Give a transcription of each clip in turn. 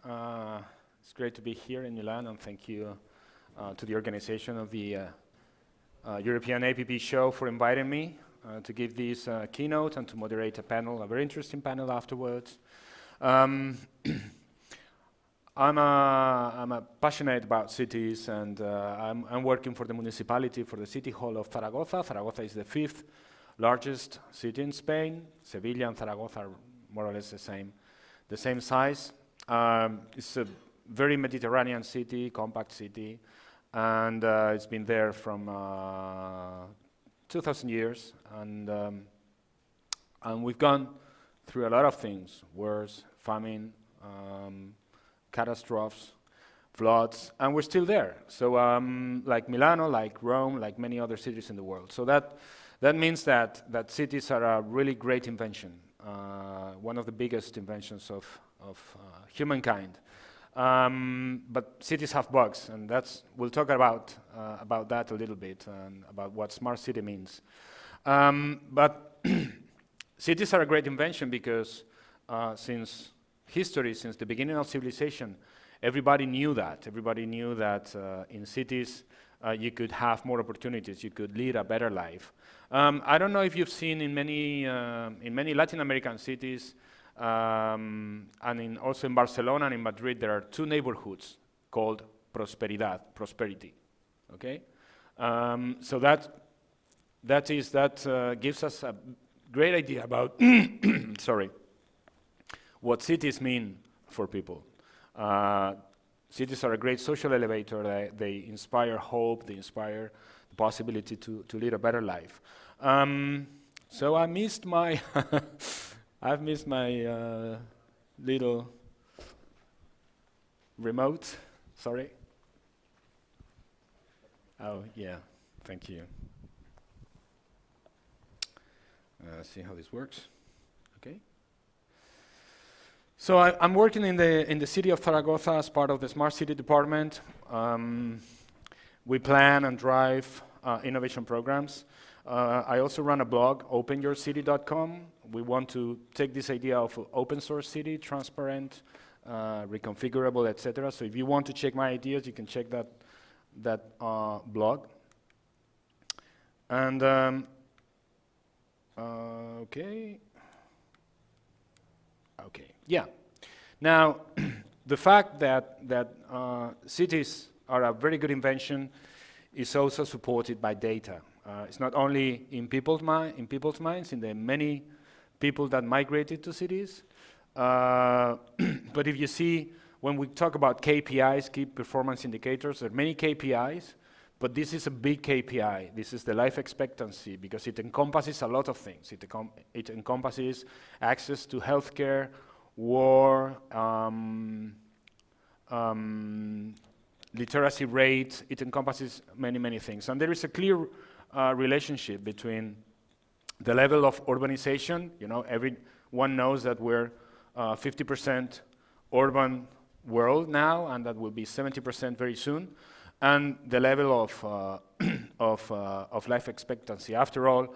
It's great to be here in Milan, and thank you to the organization of the European APP show for inviting me to give this keynote and to moderate a panel, a very interesting panel afterwards. I'm passionate about cities, and I'm working for the municipality, for the city hall of Zaragoza. Zaragoza is the 5th largest city in Spain. Sevilla and Zaragoza are more or less the same size. It's a very Mediterranean city, compact city, and it's been there from 2,000 years, and we've gone through a lot of things: wars, famine, catastrophes, floods, and we're still there. So like Milano, like Rome, like many other cities in the world. So that means that cities are a really great invention, one of the biggest inventions of humankind. But cities have bugs, and we'll talk about that a little bit, and about what smart city means. But cities are a great invention because since history, since the beginning of civilization, everybody knew that. Everybody knew that in cities you could have more opportunities, you could lead a better life. I don't know if you've seen in many Latin American cities, and also in Barcelona and in Madrid, there are 2 neighborhoods called prosperity. Okay, so that gives us a great idea about sorry, what cities mean for people. Cities are a great social elevator. They inspire hope. They inspire the possibility to lead a better life. So I missed my I've missed my little remote. Sorry. Oh yeah, thank you. See how this works. Okay. So I'm working in the city of Zaragoza as part of the Smart City Department. We plan and drive innovation programs. I also run a blog, openyourcity.com. We want to take this idea of open source city, transparent, reconfigurable, etc. So if you want to check my ideas, you can check that blog. And okay. Yeah. Now, the fact that cities are a very good invention is also supported by data. It's not only in people's minds, in the many people that migrated to cities, but if you see, when we talk about KPIs, key performance indicators, there are many KPIs, but this is a big KPI. This is the life expectancy, because it encompasses a lot of things. It encompasses access to healthcare, war, literacy rate. It encompasses many things. And there is a clear relationship between the level of urbanization. You know, everyone knows that we're 50% urban world now, and that will be 70% very soon, and the level of life expectancy. After all,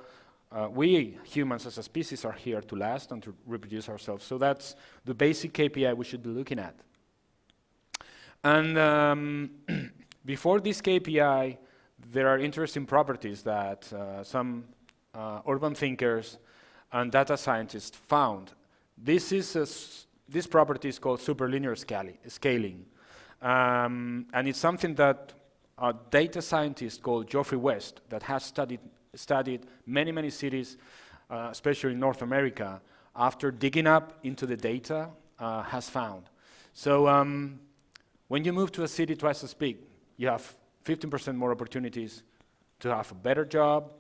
we humans as a species are here to last and to reproduce ourselves. So that's the basic KPI we should be looking at. And before this KPI, there are interesting properties that some urban thinkers and data scientists found. This property is called superlinear scaling. And it's something that a data scientist called Geoffrey West, that has studied many cities, especially in North America, after digging up into the data, has found. So when you move to a city twice as big, you have 15% more opportunities to have a better job,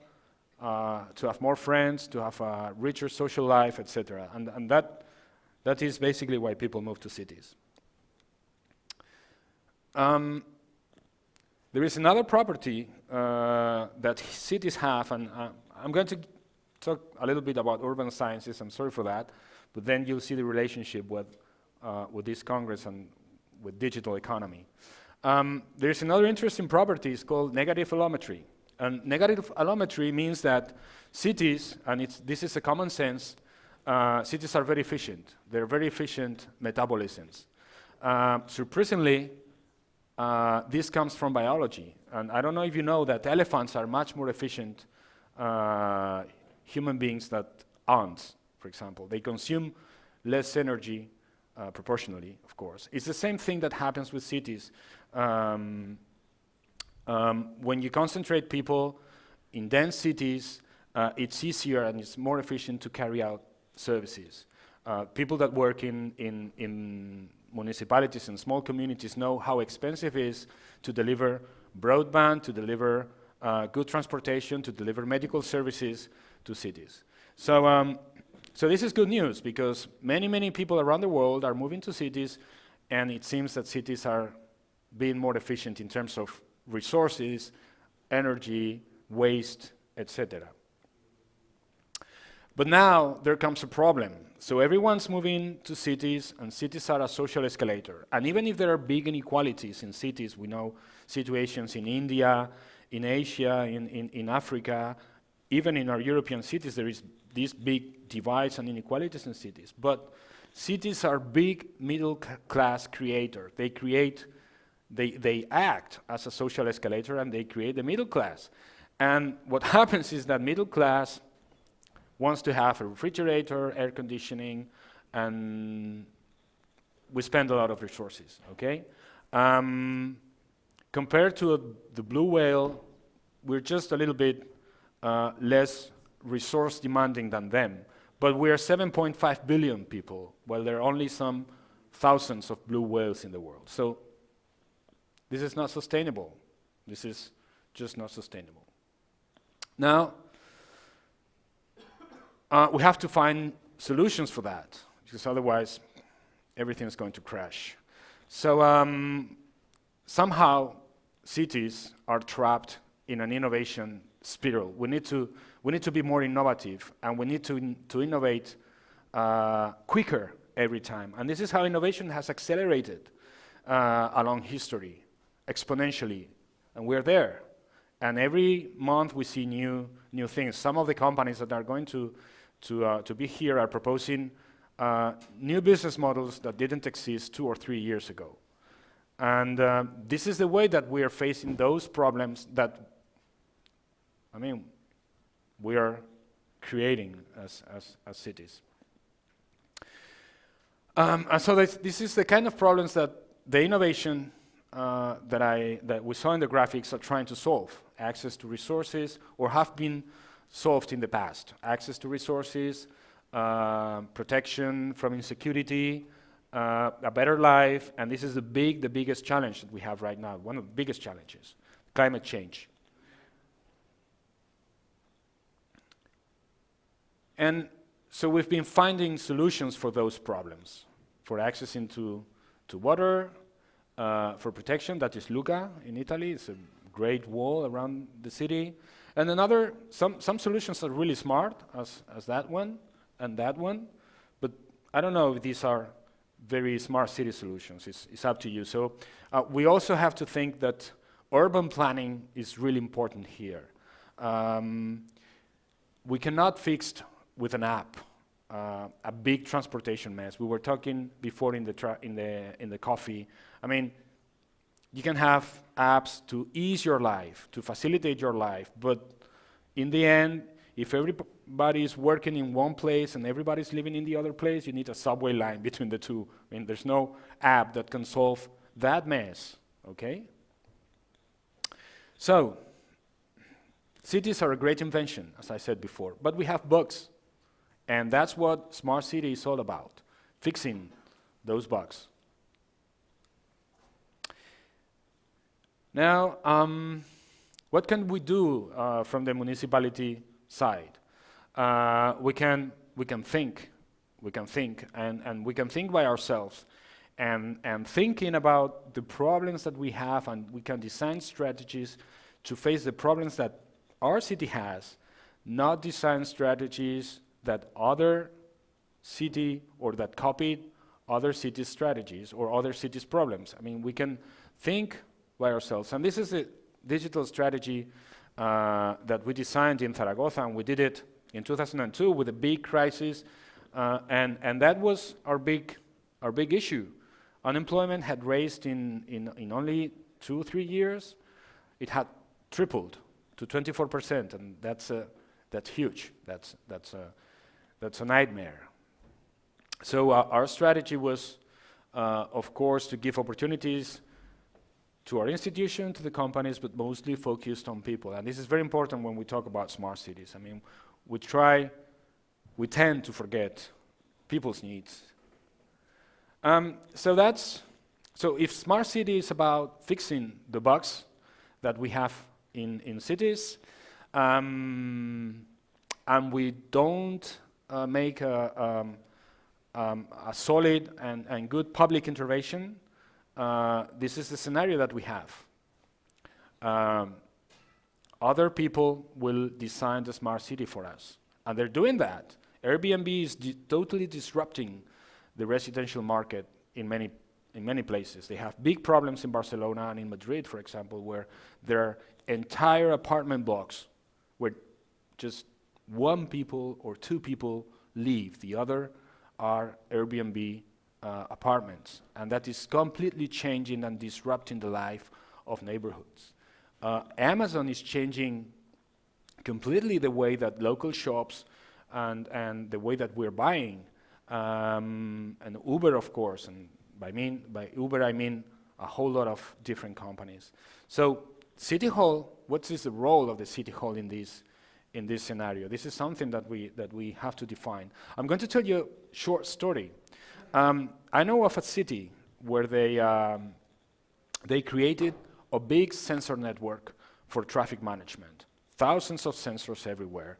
to have more friends, to have a richer social life, etc. And that is basically why people move to cities. There is another property that cities have, and I'm going to talk a little bit about urban sciences. I'm sorry for that, but then you'll see the relationship with this Congress and with digital economy. There's another interesting property, it's called negative allometry. And negative allometry means that cities, and this is a common sense, cities are very efficient. They're very efficient metabolisms. Surprisingly, this comes from biology. And I don't know if you know that elephants are much more efficient human beings than ants, for example. They consume less energy proportionally, of course. It's the same thing that happens with cities. When you concentrate people in dense cities, it's easier and it's more efficient to carry out services. People that work in municipalities and small communities know how expensive it is to deliver broadband, to deliver good transportation, to deliver medical services to cities. So this is good news because many people around the world are moving to cities, and it seems that cities are being more efficient in terms of resources, energy, waste, etc. But now there comes a problem. So everyone's moving to cities, and cities are a social escalator. And even if there are big inequalities in cities, we know situations in India, in Asia, in Africa, even in our European cities, there is these big divides and inequalities in cities. But cities are big middle class creators. They act as a social escalator, and they create the middle class. And what happens is that middle class wants to have a refrigerator, air conditioning, and we spend a lot of resources, okay? Compared to the blue whale, we're just a little bit less resource demanding than them. But we are 7.5 billion people, while there are only some thousands of blue whales in the world. So this is not sustainable. This is just not sustainable. Now, we have to find solutions for that, because otherwise everything is going to crash. So somehow cities are trapped in an innovation spiral. We need to be more innovative, and we need to innovate quicker every time. And this is how innovation has accelerated along history, exponentially, and we're there. And every month we see new things. Some of the companies that are going to be here are proposing new business models that didn't exist 2 or 3 years ago. And this is the way that we are facing those problems that, we are creating as cities. And so this is the kind of problems that the innovation that we saw in the graphics are trying to solve. Access to resources, or have been solved in the past. Access to resources, protection from insecurity, a better life, and this is the biggest challenge that we have right now, one of the biggest challenges, climate change. And so we've been finding solutions for those problems, for accessing to water, for protection, that is Luca in Italy. It's a great wall around the city. And some solutions are really smart, as that one and that one, but I don't know if these are very smart city solutions. It's up to you. So we also have to think that urban planning is really important here. We cannot fix with an app a big transportation mess. We were talking before in the coffee. You can have apps to ease your life, to facilitate your life, but in the end, if everybody is working in one place and everybody's living in the other place, you need a subway line between the two. There's no app that can solve that mess, okay? So, cities are a great invention, as I said before, but we have bugs, and that's what Smart City is all about, fixing those bugs. Now, what can we do from the municipality side? We can think, and we can think by ourselves, and thinking about the problems that we have, and we can design strategies to face the problems that our city has, not design strategies that other city or that copied other cities' strategies or other cities' problems. We can think by ourselves, and this is a digital strategy that we designed in Zaragoza, and we did it in 2002 with a big crisis, and that was our big issue. Unemployment had raised in only 2-3 years. It had tripled to 24%, and that's huge. That's a nightmare. So our strategy was, of course, to give opportunities to our institution, to the companies, but mostly focused on people. And this is very important when we talk about smart cities. I mean, we tend to forget people's needs. So if smart city is about fixing the bugs that we have in cities, and we don't make a solid and good public intervention, this is the scenario that we have. Other people will design the smart city for us, and they're doing that. Airbnb is totally disrupting the residential market in many places. They have big problems in Barcelona and in Madrid, for example, where there are entire apartment blocks where just one people or two people live. The other are Airbnb apartments, and that is completely changing and disrupting the life of neighborhoods. Amazon is changing completely the way that local shops and the way that we're buying, and Uber, of course, and by Uber I mean a whole lot of different companies. So City Hall, what is the role of the City Hall in this scenario? This is something that we have to define. I'm going to tell you a short story. I know of a city where they created a big sensor network for traffic management. Thousands of sensors everywhere,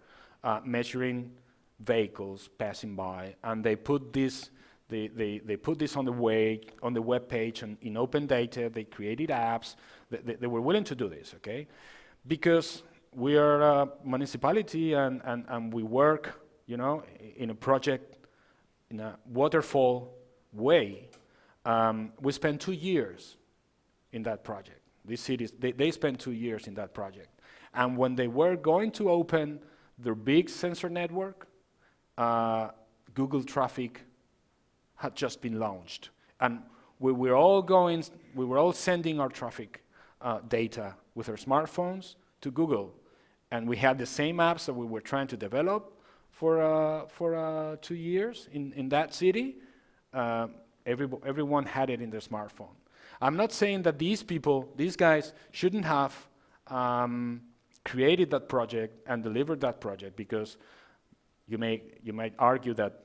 measuring vehicles passing by, and they put this on the web page and in open data. They created apps. They were willing to do this, okay? Because we are a municipality and we work, in a project in a waterfall way. We spent 2 years in that project. These cities, they spent 2 years in that project. And when they were going to open their big sensor network, Google Traffic had just been launched. And we were all sending our traffic data with our smartphones to Google. And we had the same apps that we were trying to develop for 2 years in that city. Everyone had it in their smartphone. I'm not saying that these guys shouldn't have created that project and delivered that project, because you might argue that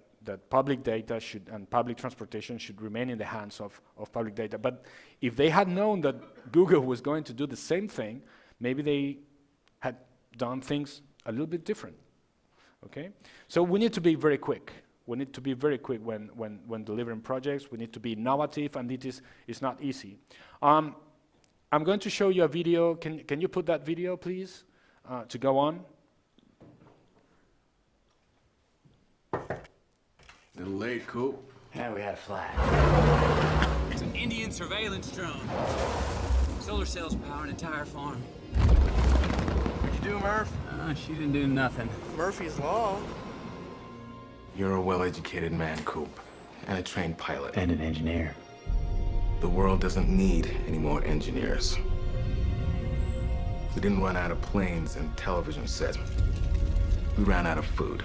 public data and public transportation should remain in the hands of public data. But if they had known that Google was going to do the same thing, maybe they had done things a little bit different. Okay? So we need to be very quick. We need to be very quick when delivering projects. We need to be innovative, and it's not easy. I'm going to show you a video. Can you put that video, please, to go on? Little late, Coop. Yeah, we had a flash. It's an Indian surveillance drone. Solar cells power an entire farm. What'd you do, Murph? She didn't do nothing. Murphy's Law. You're a well-educated man, Coop, and a trained pilot. And an engineer. The world doesn't need any more engineers. We didn't run out of planes and television sets. We ran out of food.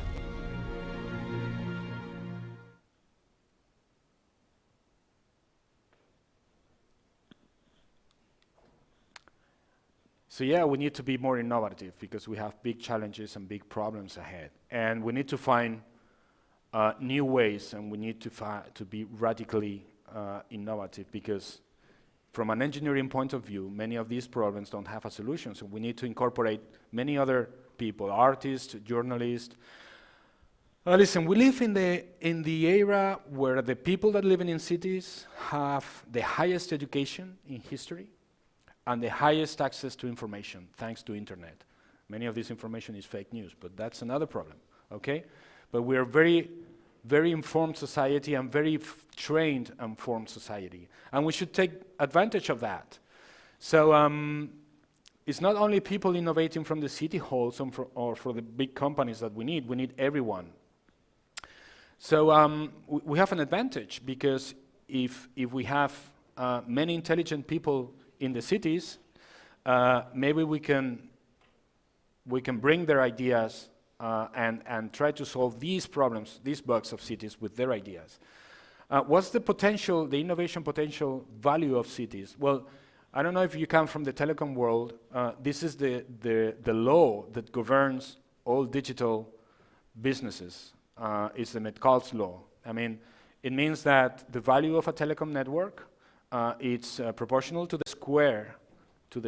So yeah, we need to be more innovative because we have big challenges and big problems ahead. And we need to find new ways, and we need to be radically innovative, because from an engineering point of view, many of these problems don't have a solution. So we need to incorporate many other people, artists, journalists. Listen, we live in the era where the people that live in cities have the highest education in history and the highest access to information, thanks to internet. Many of this information is fake news, but that's another problem, okay? But we're very, very informed society and very trained and informed society. And we should take advantage of that. So it's not only people innovating from the city halls or for the big companies that we need everyone. So we have an advantage, because if we have many intelligent people in the cities, maybe we can bring their ideas and try to solve these problems, these bugs of cities with their ideas. What's the potential, the innovation potential value of cities? Well, I don't know if you come from the telecom world. This is the law that governs all digital businesses. It's the Metcalfe's law. I mean, it means that the value of a telecom network it's proportional to the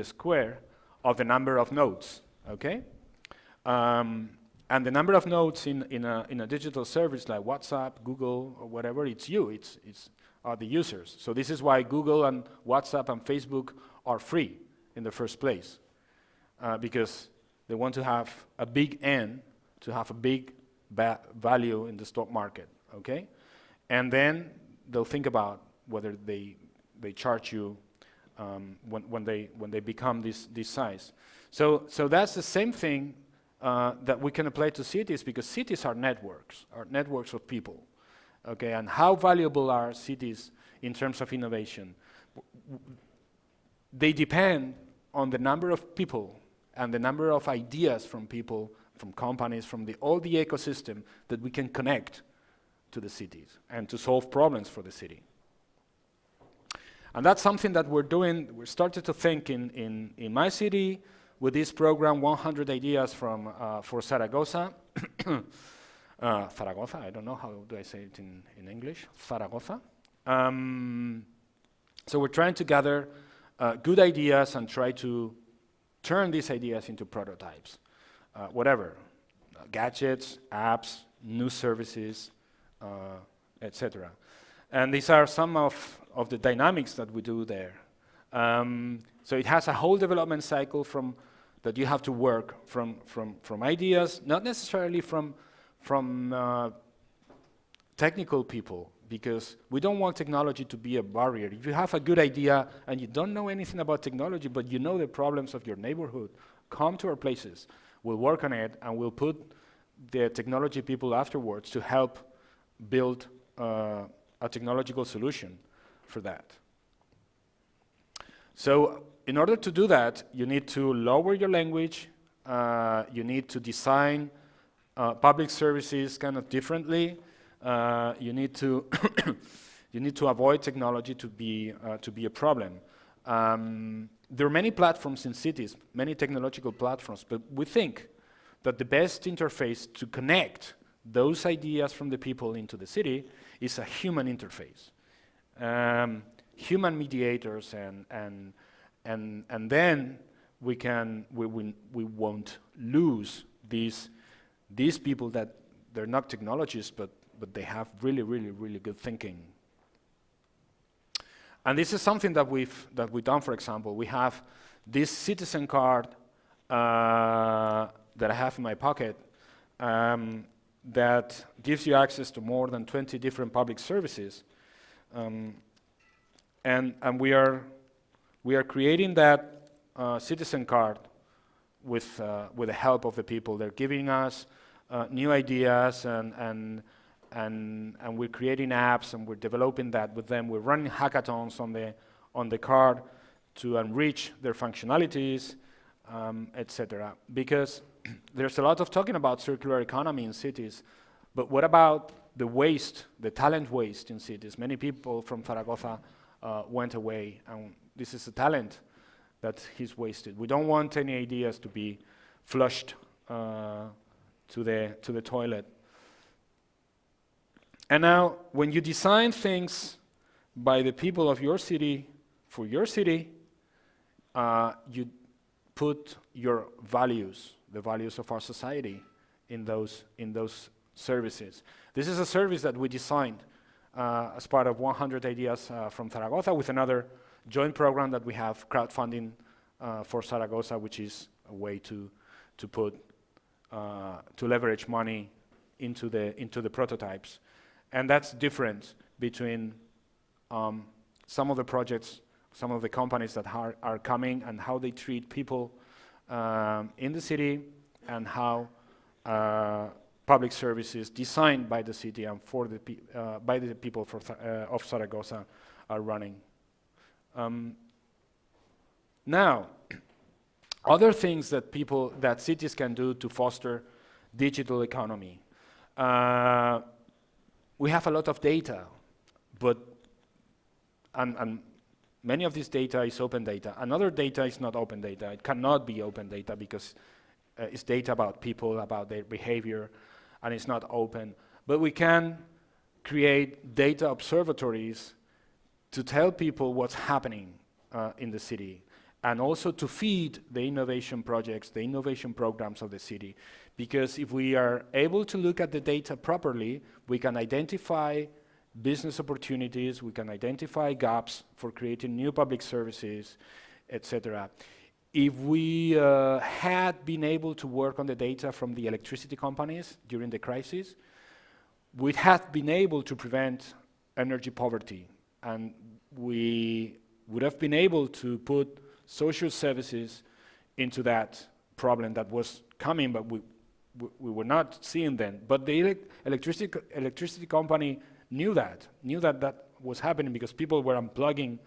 square of the number of nodes. Okay, and the number of nodes in a digital service like WhatsApp, Google, or whatever, it's are the users. So this is why Google and WhatsApp and Facebook are free in the first place, because they want to have a big N to have a big value in the stock market. Okay, and then they'll think about whether they charge you when they become this size. So that's the same thing that we can apply to cities, because cities are networks of people. Okay, and how valuable are cities in terms of innovation? They depend on the number of people and the number of ideas from people, from companies, from all the ecosystem that we can connect to the cities and to solve problems for the city. And that's something that we're doing. We started to think in my city with this program, 100 Ideas for Zaragoza. Zaragoza, I don't know how do I say it in English, Zaragoza. So we're trying to gather good ideas and try to turn these ideas into prototypes. Whatever, gadgets, apps, new services, etc. And these are some of the dynamics that we do there. So it has a whole development cycle that you have to work from ideas, not necessarily from technical people, because we don't want technology to be a barrier. If you have a good idea and you don't know anything about technology, but you know the problems of your neighborhood, come to our places. We'll work on it, and we'll put the technology people afterwards to help build a technological solution for that. So in order to do that, you need to lower your language, you need to design public services kind of differently, you need to you need to avoid technology to be a problem. There are many platforms in cities, many technological platforms, but we think that the best interface to connect those ideas from the people into the city is a human interface. Human mediators, and then we won't lose these people that they're not technologists, but they have really good thinking. And this is something that we've done. For example, we have this citizen card that I have in my pocket that gives you access to more than 20 different public services, and we are creating that citizen card with the help of the people. They're giving us new ideas, and we're creating apps, and we're developing that with them. We're running hackathons on the card to enrich their functionalities, etc. Because there's a lot of talking about circular economy in cities, but what about the waste, the talent waste in cities? Many people from Zaragoza went away, and this is a talent that he's wasted. We don't want any ideas to be flushed to the toilet. And now, when you design things by the people of your city, for your city, you put your values, the values of our society, in those services. This is a service that we designed as part of 100 Ideas from Zaragoza, with another joint program that we have, crowdfunding for Zaragoza, which is a way to leverage money into the prototypes. And that's different between some of the projects, some of the companies that are coming, and how they treat people in the city, and how public services designed by the city and for the by the people of Zaragoza are running. Now, other things that cities can do to foster digital economy. We have a lot of data, but and many of this data is open data. Another data is not open data. It cannot be open data because it's data about people, about their behavior, and it's not open. But we can create data observatories to tell people what's happening in the city, and also to feed the innovation projects, the innovation programs of the city. Because if we are able to look at the data properly, we can identify business opportunities, we can identify gaps for creating new public services, etc. If we had been able to work on the data from the electricity companies during the crisis, we'd have been able to prevent energy poverty, and we would have been able to put social services into that problem that was coming, but we were not seeing then. But the electricity company knew that was happening because people were unplugging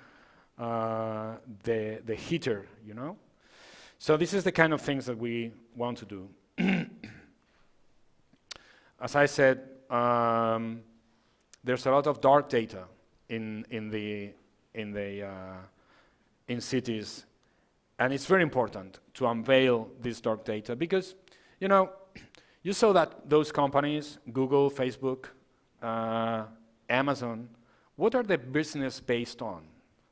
the heater, you know? So this is the kind of things that we want to do. As I said, there's a lot of dark data in cities, and it's very important to unveil this dark data because, you know, you saw that those companies, Google, Facebook, Amazon, what are their business based on?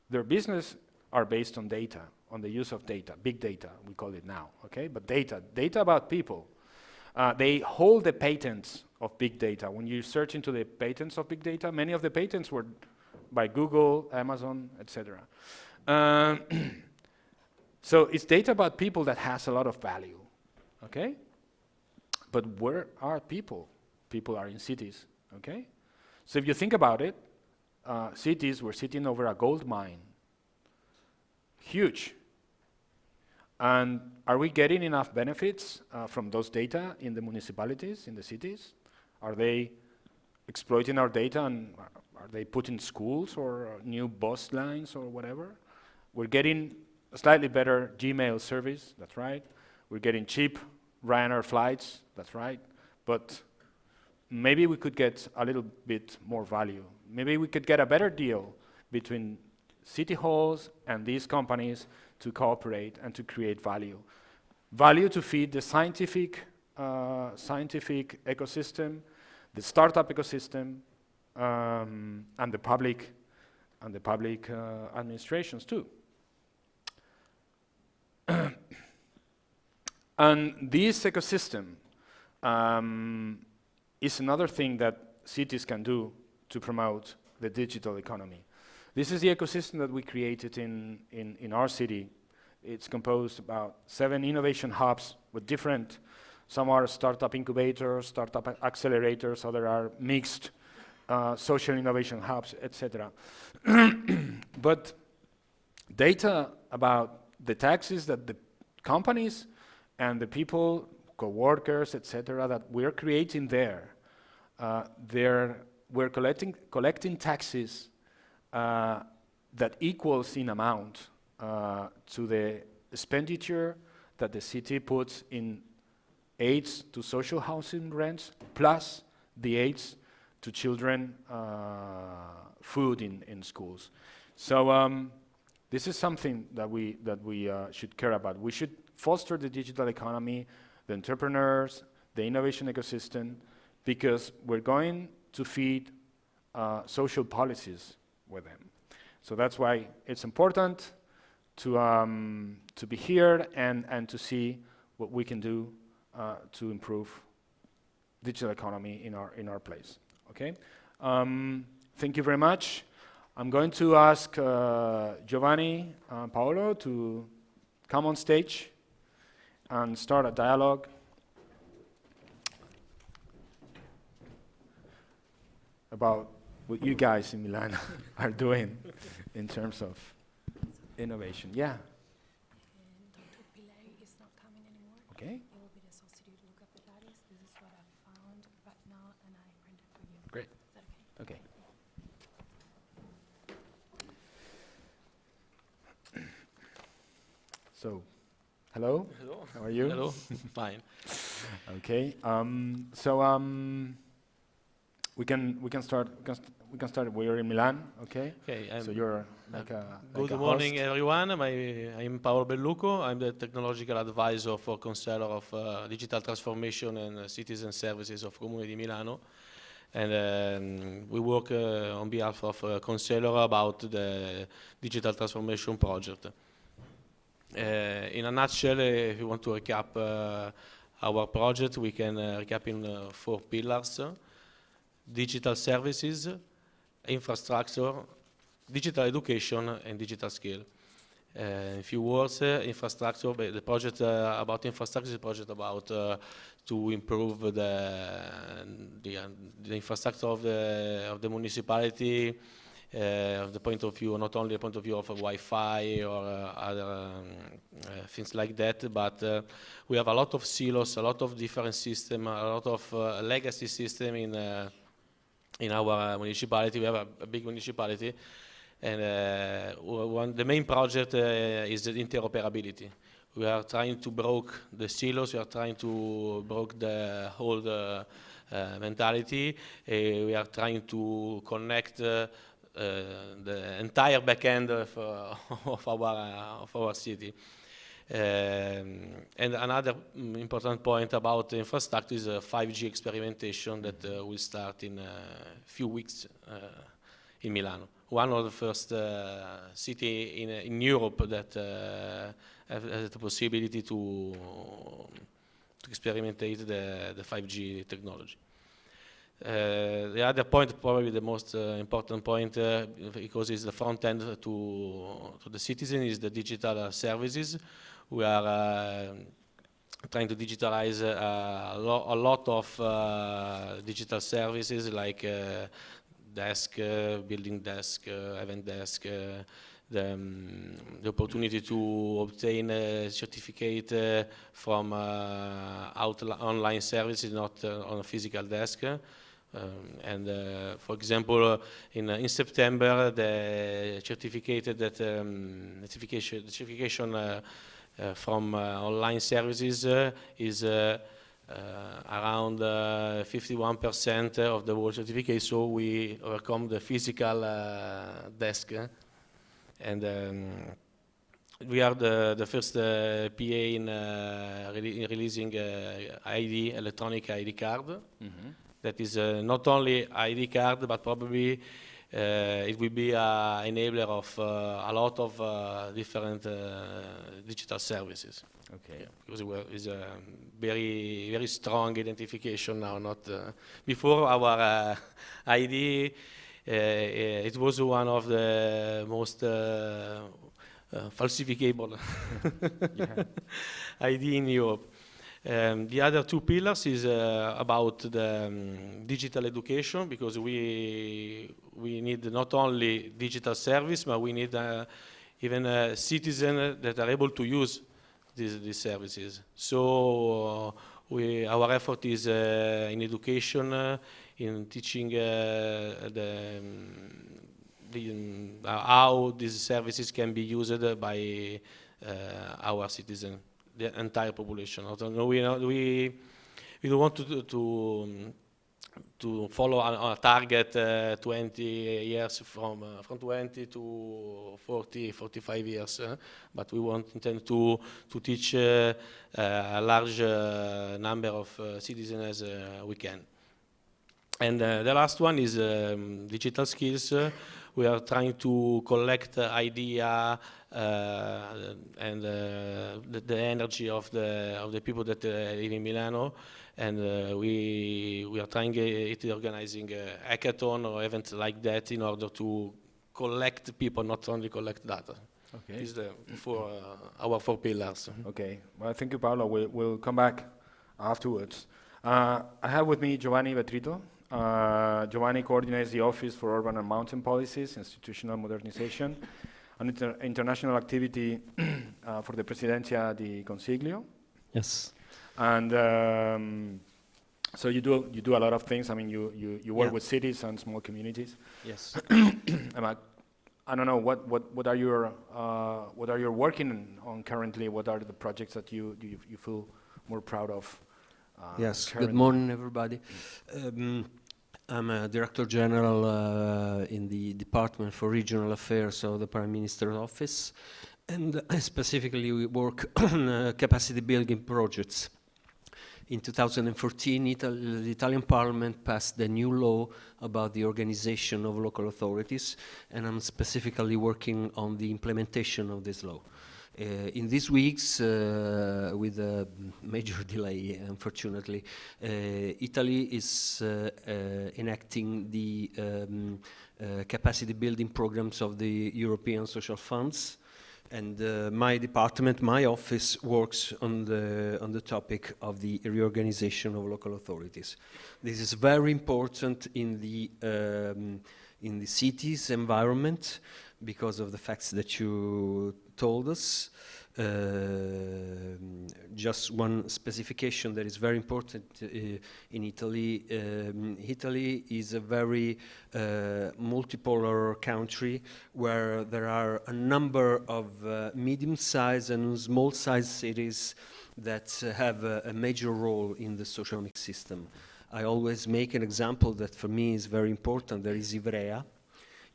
Their business are based on data, on the use of data, big data, we call it now, okay? But data about people. They hold the patents of big data. When you search into the patents of big data, many of the patents were by Google, Amazon, etc. So it's data about people that has a lot of value, okay? But where are people? People are in cities, okay? So if you think about it, cities, we're sitting over a gold mine. Huge. And are we getting enough benefits from those data in the municipalities, in the cities? Are they exploiting our data, and are they putting schools or new bus lines or whatever? We're getting a slightly better Gmail service, that's right. We're getting cheap Ryanair flights, that's right. But maybe we could get a little bit more value. Maybe we could get a better deal between city halls and these companies to cooperate and to create value. Value to feed the scientific ecosystem, the startup ecosystem, and the public administrations too. And this ecosystem is another thing that cities can do to promote the digital economy. This is the ecosystem that we created in our city. It's composed about 7 innovation hubs with different, some are startup incubators, startup accelerators, other are mixed social innovation hubs, etc. But data about the taxes that the companies and the people, co-workers, etc., that we're creating there, we're collecting taxes that equals in amount to the expenditure that the city puts in aids to social housing rents, plus the aids to children food in schools. So this is something that we should care about. We should foster the digital economy, the entrepreneurs, the innovation ecosystem, because we're going to feed social policies with them. So that's why it's important to be here and to see what we can do to improve digital economy in our place. Okay. Thank you very much. I'm going to ask Giovanni and Paolo to come on stage and start a dialogue. About what you guys in Milan are doing in terms of innovation. Yeah. Dr. Pillay is not coming anymore. Okay. It will be the substitute Luca Ferraris. This is what I found So, hello. Hello. How are you? Hello. Fine. Okay. We can start. We are in Milan. Okay. Okay. So you're like a Good like a morning, host. everyone. I'm Paolo Belluco. I'm the technological advisor for Constellar of digital transformation and citizen services of Comune di Milano. And we work on behalf of Constellar about the digital transformation project. In a nutshell, if you want to recap our project, we can recap in 4 pillars: digital services, infrastructure, digital education, and digital skill. In few words, infrastructure. The project about infrastructure is a project about to improve the infrastructure of the municipality, of the point of view, not only the point of view of Wi-Fi or other things like that, but we have a lot of silos, a lot of different systems, a lot of legacy system in our municipality. We have a big municipality, and the main project is the interoperability. We are trying to break the silos. We are trying to break the whole mentality. We are trying to connect the entire backend of our city. And another important point about the infrastructure is 5G experimentation that will start in a few weeks in Milano. One of the first city in Europe that has the possibility to experimentate the 5G technology. The other point, probably the most important point, because it's the front end to the citizen, is the digital services. We are trying to digitalize a lot of digital services like desk, building desk, event desk, the opportunity to obtain a certificate from online services, not on a physical desk. For example, in September, the certification from online services is around 51% of the whole certificate. So we overcome the physical desk, and we are the first PA in releasing ID, electronic ID card. Mm-hmm. That is not only ID card, but probably it will be an enabler of a lot of different digital services. Okay. Yeah, because it's a very, very strong identification now. Not before our ID, it was one of the most falsifiable ID in Europe. The other 2 pillars is about the digital education, because we need not only digital service, but we need even citizens that are able to use these services. So our effort is in education, in teaching how these services can be used by our citizens, the entire population. We don't want to follow a target 20 years from 20 to 40, 45 years, but we intend to teach a large number of citizens as we can. And the last one is digital skills. We are trying to collect idea and the energy of the people that live in Milano, and we are trying organizing a hackathon or events like that in order to collect people, not only collect data. Okay. This is for our 4 pillars. Okay. Well, thank you, Paolo. We'll come back afterwards. I have with me Giovanni Vetritto. Giovanni coordinates the Office for Urban and Mountain Policies, Institutional Modernization, and international activity for the Presidencia di Consiglio. Yes. And so you do a lot of things. I mean, you work with cities and small communities. Yes. I don't know what are you working on currently? What are the projects that you feel more proud of? Yes. Currently? Good morning, everybody. I'm a Director General in the Department for Regional Affairs of the Prime Minister's Office, and I specifically work on capacity building projects. In 2014, the Italian Parliament passed the new law about the organization of local authorities, and I'm specifically working on the implementation of this law. In these weeks, with a major delay, unfortunately, Italy is enacting the capacity building programs of the European social funds. And my department, my office, works on the topic of the reorganization of local authorities. This is very important in the cities environment because of the facts that you told us. Just one specification that is very important in Italy. Italy is a very multipolar country where there are a number of medium-sized and small-sized cities that have a major role in the socioeconomic system. I always make an example that for me is very important. There is Ivrea.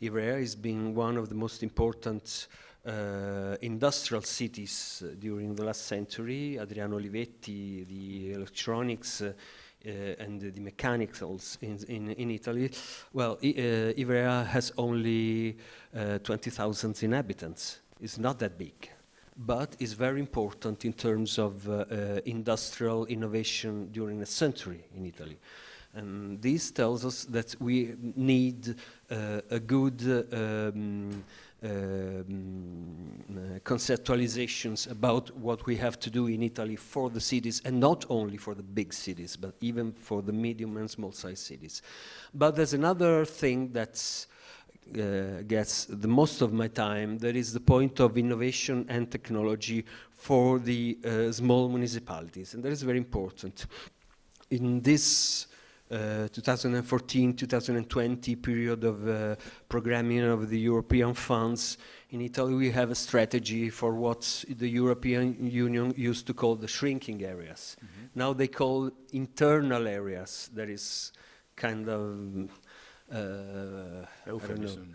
Ivrea is being one of the most important industrial cities during the last century. Adriano Olivetti, the electronics and the mechanicals in Italy. Well, Ivrea has only 20,000 inhabitants. It's not that big, but it's very important in terms of industrial innovation during a century in Italy. And this tells us that we need a good conceptualizations about what we have to do in Italy for the cities, and not only for the big cities, but even for the medium and small-sized cities. But there's another thing that gets the most of my time. That is the point of innovation and technology for the small municipalities, and that is very important. In this 2014-2020 period of programming of the European funds, in Italy we have a strategy for what the European Union used to call the shrinking areas. Mm-hmm. Now they call internal areas. That is kind of euphemism.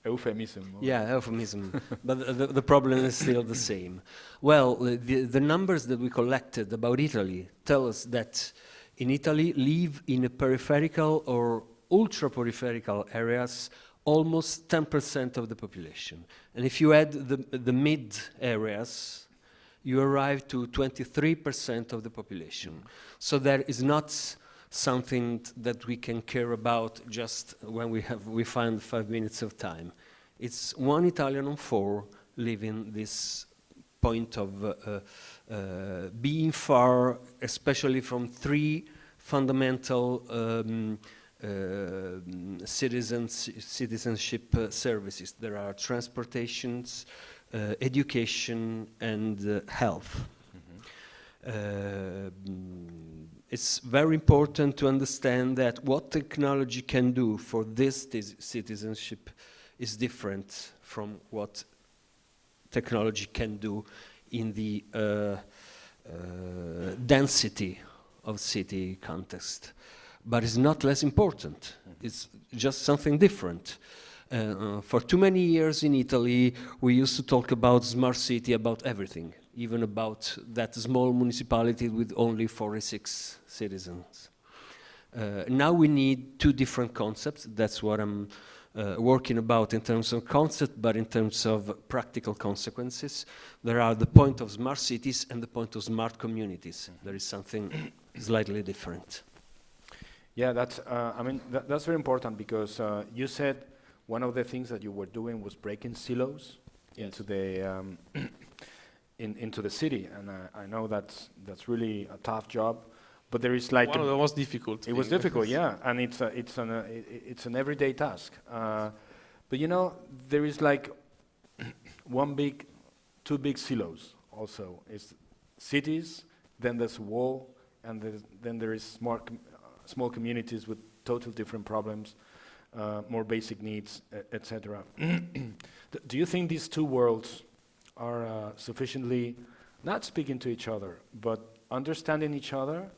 Euphemism. Yeah, euphemism. But the problem is still the same. Well, the numbers that we collected about Italy tell us that in Italy live in a peripheral or ultra-peripheral areas almost 10% of the population. And if you add the mid areas, you arrive to 23% of the population. So there is not something that we can care about just when we find 5 minutes of time. It's 1 Italian on 4 living this point of being far, especially from 3 fundamental citizenship services. There are transportations, education, and health. Mm-hmm. It's very important to understand that what technology can do for this citizenship is different from what technology can do in the density of city context. But it's not less important. It's just something different. For too many years in Italy, we used to talk about smart city, about everything, even about that small municipality with only 46 citizens. Now we need 2 different concepts. That's what I'm working about in terms of concept, but in terms of practical consequences. There are the point of smart cities and the point of smart communities. There is something slightly different. Yeah, that's that's very important because you said one of the things that you were doing was breaking silos into the into the city, and I know that's really a tough job. But there is like one of the most difficult. It was difficult, yeah, and it's an everyday task. But you know, there is like 2 big silos. Also, it's cities, then there's a wall, and then there is small communities with total different problems. more basic needs, etc. Do you think these two worlds are sufficiently not speaking to each other, but understanding each other?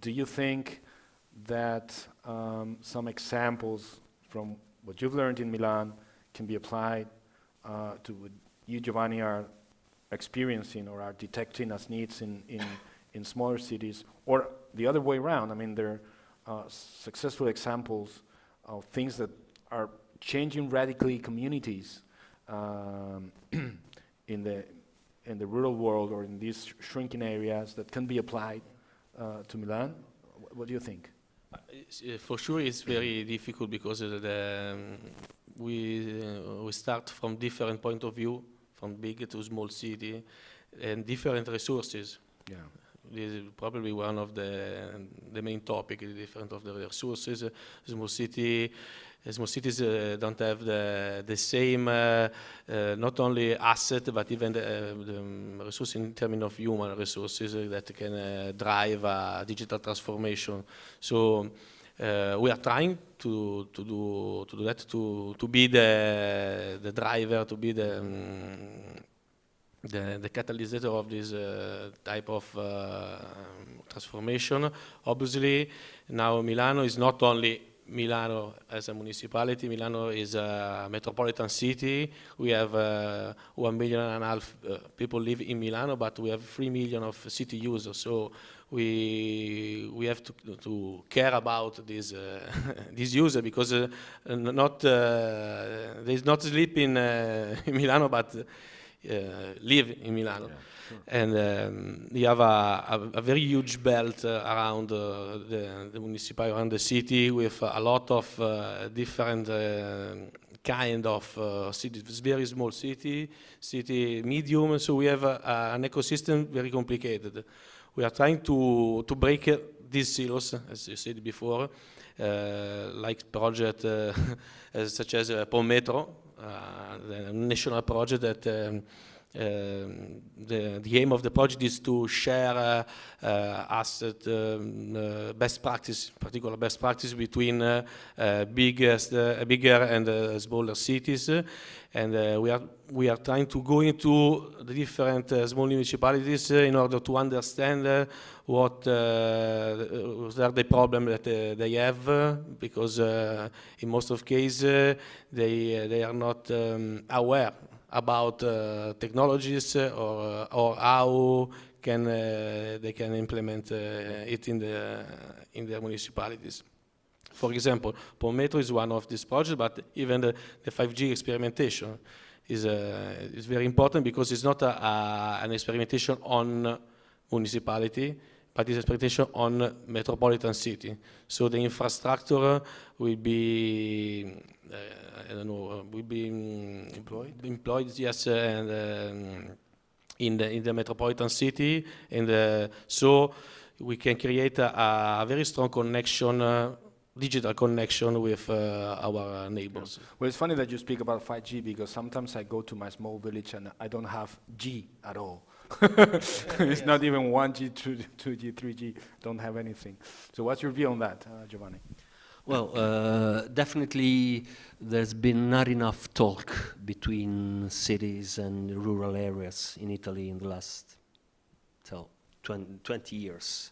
Do you think that some examples from what you've learned in Milan can be applied to what you, Giovanni, are experiencing or are detecting as needs in smaller cities, or the other way around? I mean, there are successful examples of things that are changing radically communities in the rural world or in these shrinking areas that can be applied to Milan. What do you think? For sure, it's very difficult because we start from different point of view, from big to small city, and different resources. Yeah. This is probably one of the main topic, the different of the resources. Small cities don't have the same, not only asset, but even the resources in terms of human resources that can drive a digital transformation. So we are trying to do that, to be the driver, to be the catalyst of this type of transformation. Obviously, now Milano is not only Milano as a municipality. Milano is a metropolitan city. We have 1.5 million people live in Milano, but we have 3 million of city users. So we have to care about this this user, because they not sleep in Milano, but live in Milano. Yeah, sure. And we have a very huge belt around the municipality, around the city, with a lot of different kind of cities, very small city, medium. So we have an ecosystem very complicated. We are trying to break these silos, as you said before, like project such as Pon Metro, the national project that the aim of the project is to share asset, best practice, particular best practice between bigger and smaller cities, and we are trying to go into the different small municipalities in order to understand what are the problems that they have, because in most of cases they are not aware about technologies or how they can implement it in their municipalities. For example, Pon Metro is one of these projects, but even the 5G experimentation is very important, because it's not an experimentation on municipality, but it's experimentation on metropolitan city. So the infrastructure will be, will be employed, yes, and in the metropolitan city, and so we can create a very strong connection, digital connection with our neighbors. Well, it's funny that you speak about 5G, because sometimes I go to my small village and I don't have G at all. It's not even 1G, 2G, 3G, don't have anything. So what's your view on that, Giovanni? Well, definitely there's been not enough talk between cities and rural areas in Italy in the last 20 years.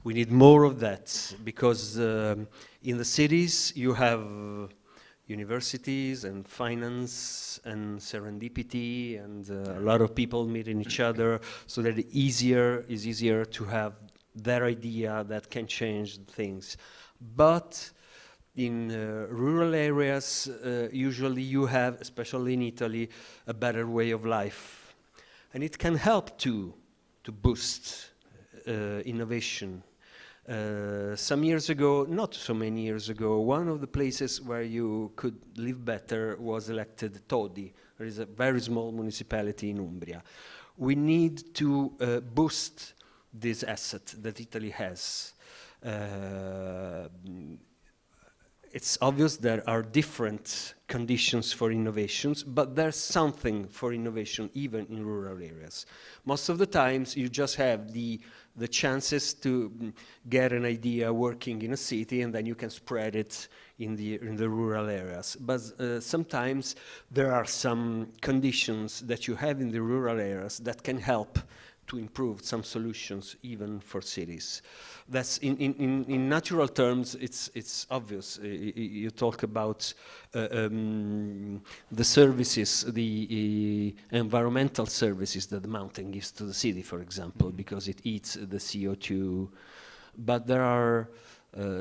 We need more of that, because in the cities you have universities and finance and serendipity and a lot of people meeting each other, so that it's easier to have their idea that can change things. But in rural areas, usually you have, especially in Italy, a better way of life. And it can help to boost innovation. Some years ago, not so many years ago, one of the places where you could live better was elected Todi. There is a very small municipality in Umbria. We need to boost this asset that Italy has. it's obvious there are different conditions for innovations, but there's something for innovation even in rural areas. Most of the times you just have the chances to get an idea working in a city, and then you can spread it in the rural areas. But sometimes there are some conditions that you have in the rural areas that can help to improve some solutions even for cities. That's in natural terms, it's obvious. You talk about the services, the environmental services that the mountain gives to the city, for example, because it eats the CO2. But there are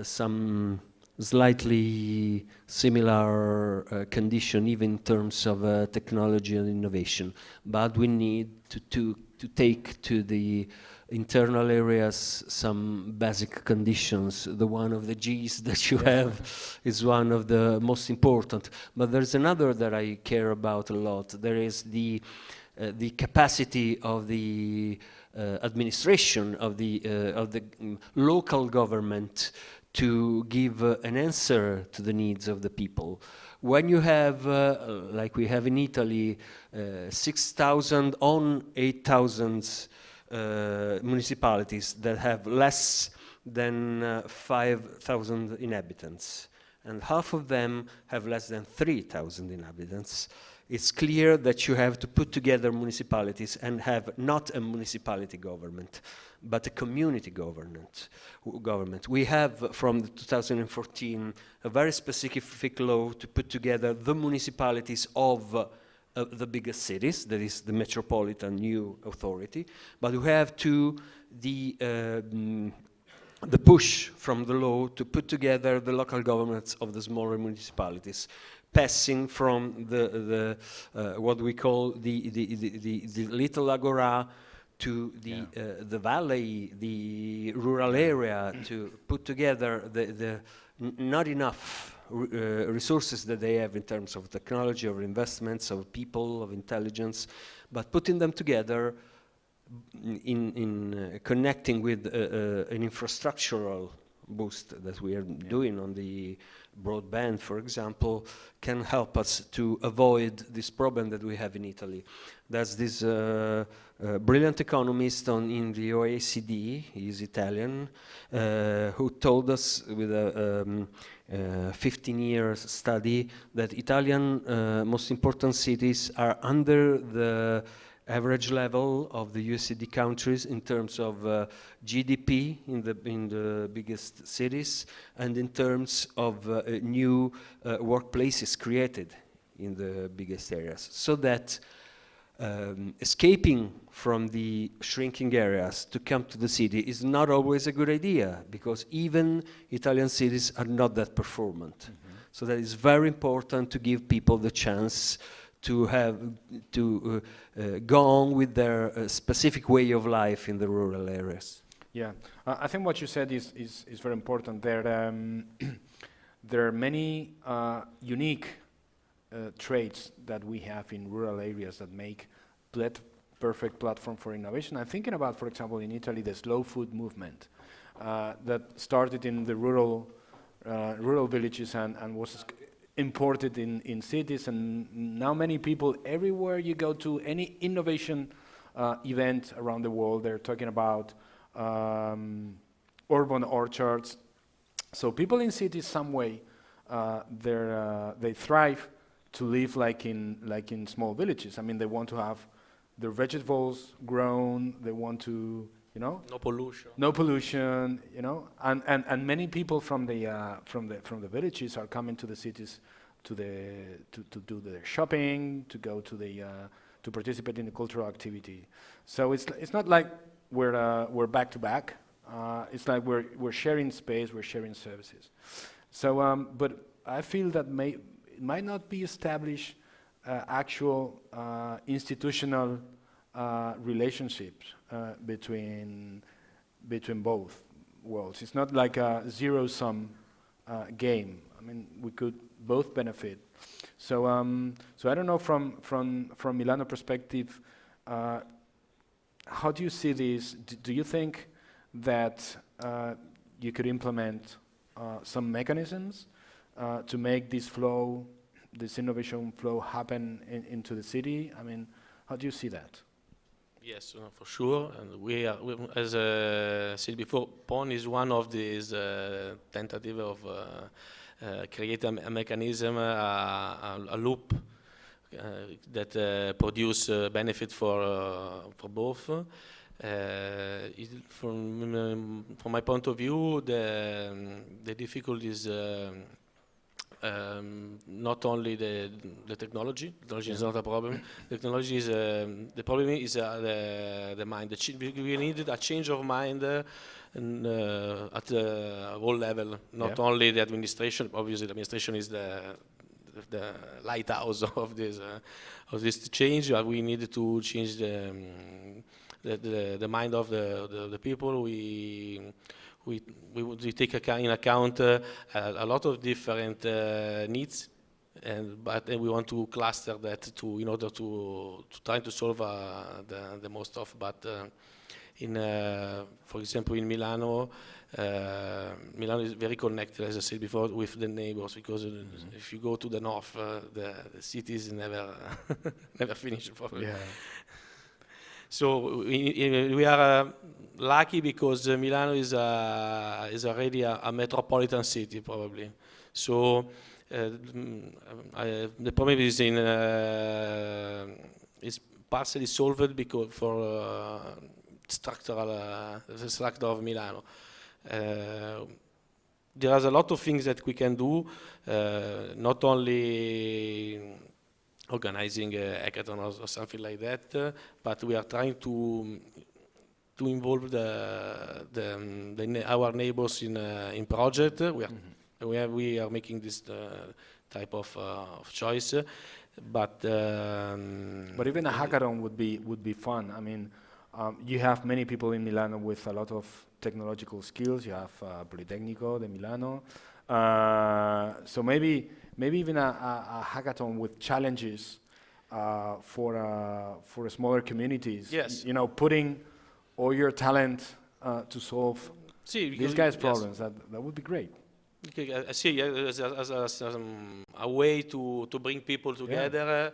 some slightly similar condition, even in terms of technology and innovation. But we need to take to the internal areas some basic conditions. The one of the G's that you have is one of the most important. But there's another that I care about a lot. There is the capacity of the administration of the local government to give an answer to the needs of the people. When you have, like we have in Italy, 6,000 on 8,000 municipalities that have less than 5,000 inhabitants, and half of them have less than 3,000 inhabitants, it's clear that you have to put together municipalities and have not a municipality government, but a community government. We have, from 2014, a very specific law to put together the municipalities of the biggest cities, that is the Metropolitan New Authority, but we have the push from the law to put together the local governments of the smaller municipalities, passing from the what we call the little agora to the valley, the rural area, to put together the not enough resources that they have in terms of technology, of investments, of people, of intelligence, but putting them together in connecting with an infrastructural boost that we are doing on the broadband, for example, can help us to avoid this problem that we have in Italy. There's this brilliant economist in the OECD, he's Italian, who told us with a 15 years study that Italian most important cities are under the average level of the OECD countries in terms of GDP in the biggest cities, and in terms of new workplaces created in the biggest areas. So that escaping from the shrinking areas to come to the city is not always a good idea, because even Italian cities are not that performant. Mm-hmm. So that is very important to give people the chance to have to go on with their specific way of life in the rural areas. Yeah, I think what you said is very important. There are many unique traits that we have in rural areas that make perfect platform for innovation. I'm thinking about, for example, in Italy, the slow food movement that started in the rural villages and was imported in cities, and now many people, everywhere you go to, any innovation event around the world, they're talking about urban orchards. So people in cities, some way, they thrive to live like in small villages. I mean, they want to have their vegetables grown. They want to, no pollution, and many people from the villages are coming to the cities to do their shopping, to go to participate in the cultural activity. So it's not like we're back to back. It's like we're sharing space, we're sharing services. So, but I feel that it might not be established actual institutional relationships between between both worlds. It's not like a zero-sum game. I mean, we could both benefit. So, so I don't know from Milano perspective, how do you see this? Do you think that you could implement some mechanisms to make this flow, this innovation flow happen into the city? I mean, how do you see that? Yes, for sure. And as I said before, PON is one of these tentative of create a mechanism, a loop that produce benefit for both. From my point of view, the difficulty is not only the technology. Technology is not a problem. Technology is the problem is the mind. We needed a change of mind at all level. Not only the administration. Obviously, the administration is the lighthouse of this change. We needed to change the mind of the people. We take in account a lot of different needs, but we want to cluster that in order to try to solve the most of. But for example, in Milano, Milano is very connected, as I said before, with the neighbors, because if you go to the north, the cities never never finish probably. Yeah. So we are lucky because Milano is already a metropolitan city, probably. So the problem is is partially solved because for the structure of Milano. There are a lot of things that we can do, not only organizing a hackathon or something like that, but we are trying to involve our neighbors in project. We are making this type of choice, but even a hackathon would be fun. I mean, you have many people in Milano with a lot of technological skills. You have Politecnico de Milano, so maybe even a hackathon with challenges for smaller communities. Yes. You know, putting all your talent to solve these guys' problems. That would be great. Okay, I see as a way to bring people together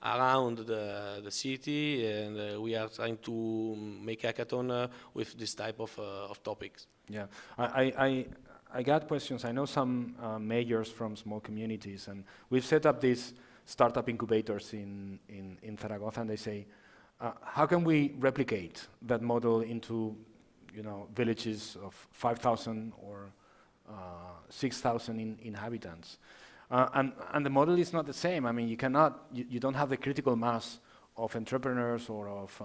around the city, and we are trying to make hackathon with this type of topics. Yeah, I got questions. I know some mayors from small communities, and we've set up these startup incubators in Zaragoza, and they say, how can we replicate that model into, villages of 5,000 or 6,000 inhabitants? And the model is not the same. I mean, you don't have the critical mass of entrepreneurs or of,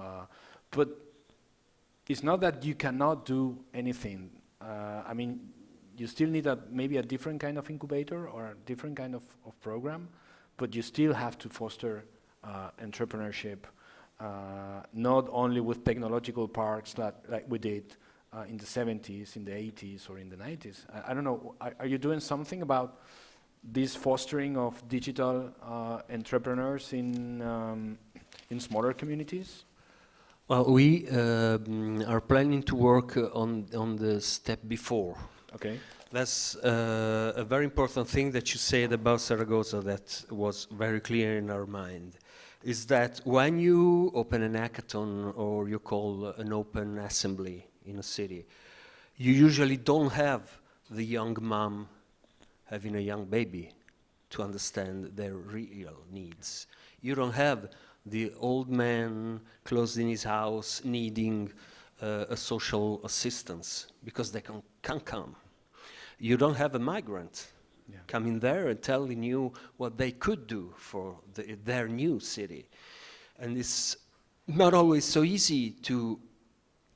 but it's not that you cannot do anything. I mean, you still need maybe a different kind of incubator or a different kind of program, but you still have to foster entrepreneurship, not only with technological parks like we did in the 70s, in the 80s, or in the 90s. I don't know, are you doing something about this fostering of digital entrepreneurs in smaller communities? Well, we are planning to work on the step before. Okay. That's a very important thing that you said about Zaragoza that was very clear in our mind, is that when you open an hackathon or you call an open assembly in a city, you usually don't have the young mom having a young baby to understand their real needs. You don't have the old man closed in his house needing a social assistance because they can't come. You don't have a migrant coming there and telling you what they could do for their new city. And it's not always so easy to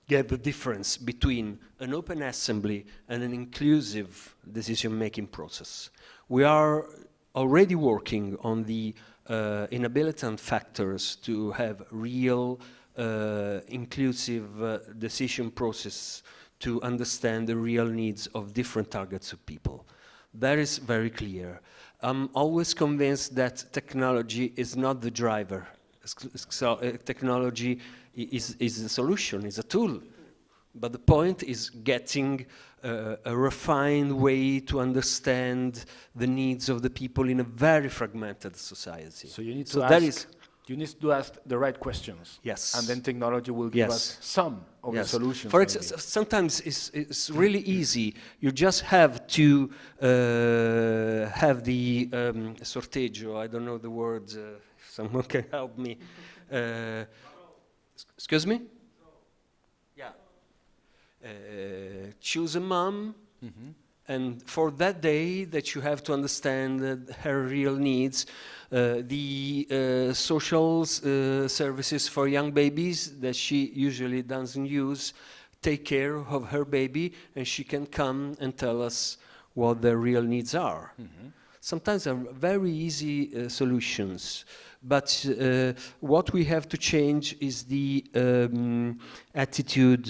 get the difference between an open assembly and an inclusive decision-making process. We are already working on the inhabilitant factors to have real inclusive decision process to understand the real needs of different targets of people. That is very clear. I'm always convinced that technology is not the driver. So, technology is a solution, is a tool But the point is getting a refined way to understand the needs of the people in a very fragmented society. So you need So to that ask. is You need to ask the right questions. Yes. And then technology will give Yes. us some of the solutions. For maybe. sometimes it's really easy. You just have to have the sorteggio. I don't know the words. Someone can help me. Excuse me? Yeah. Choose a mom. And for that day that you have to understand her real needs, the social services for young babies that she usually doesn't use take care of her baby, and she can come and tell us what their real needs are. Sometimes are very easy solutions, but what we have to change is the attitude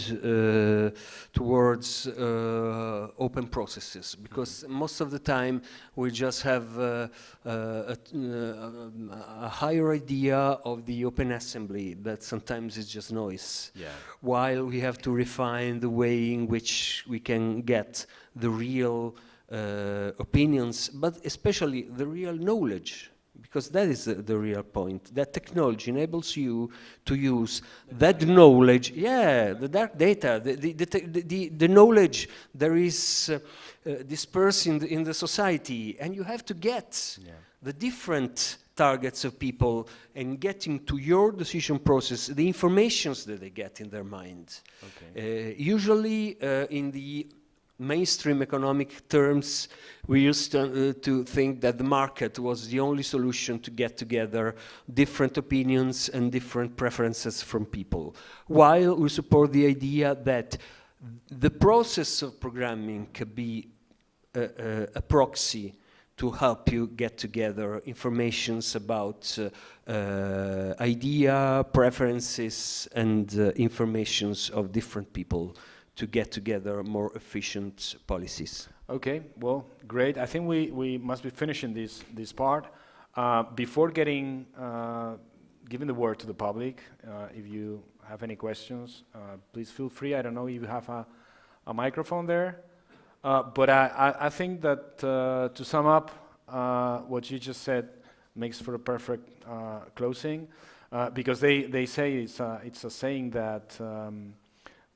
towards open processes, because most of the time we just have a higher idea of the open assembly that sometimes is just noise, while we have to refine the way in which we can get the real opinions, but especially the real knowledge, because that is the real point. That technology enables you to use that knowledge, the dark data, the knowledge there is dispersed in the society, and you have to get the different targets of people and getting to your decision process the informations that they get in their mind. Usually in the mainstream economic terms, we used to think that the market was the only solution to get together different opinions and different preferences from people, while we support the idea that the process of programming could be a proxy to help you get together informations about idea, preferences, and informations of different people to get together more efficient policies. Okay, well, great. I think we must be finishing this part. Before giving the word to the public, if you have any questions, please feel free. I don't know if you have a microphone there. But I think that to sum up what you just said makes for a perfect closing, because they say it's a saying that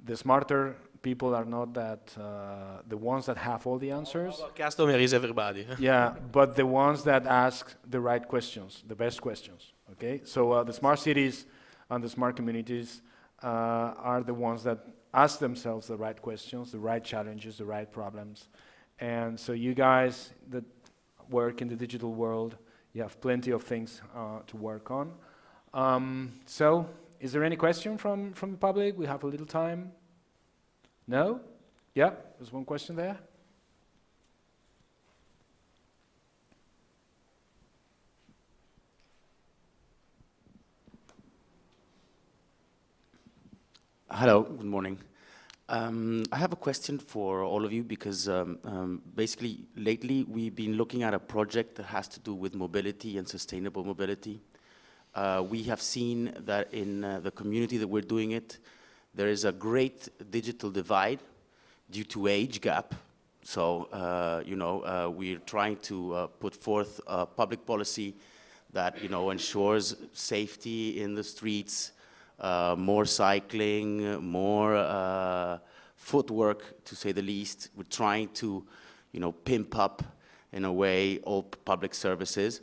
the smarter people are not the ones that have all the answers. Our customer is everybody. Yeah, but the ones that ask the right questions, the best questions. Okay, so the smart cities and the smart communities are the ones that ask themselves the right questions, the right challenges, the right problems. And so you guys that work in the digital world, you have plenty of things to work on. So is there any question from the public? We have a little time. No? Yeah, there's one question there. Hello, good morning. I have a question for all of you because basically lately we've been looking at a project that has to do with mobility and sustainable mobility. We have seen that in the community that we're doing it, there is a great digital divide due to age gap. So, we're trying to put forth a public policy that, ensures safety in the streets, more cycling, more footwork, to say the least. We're trying to, pimp up, in a way, all public services.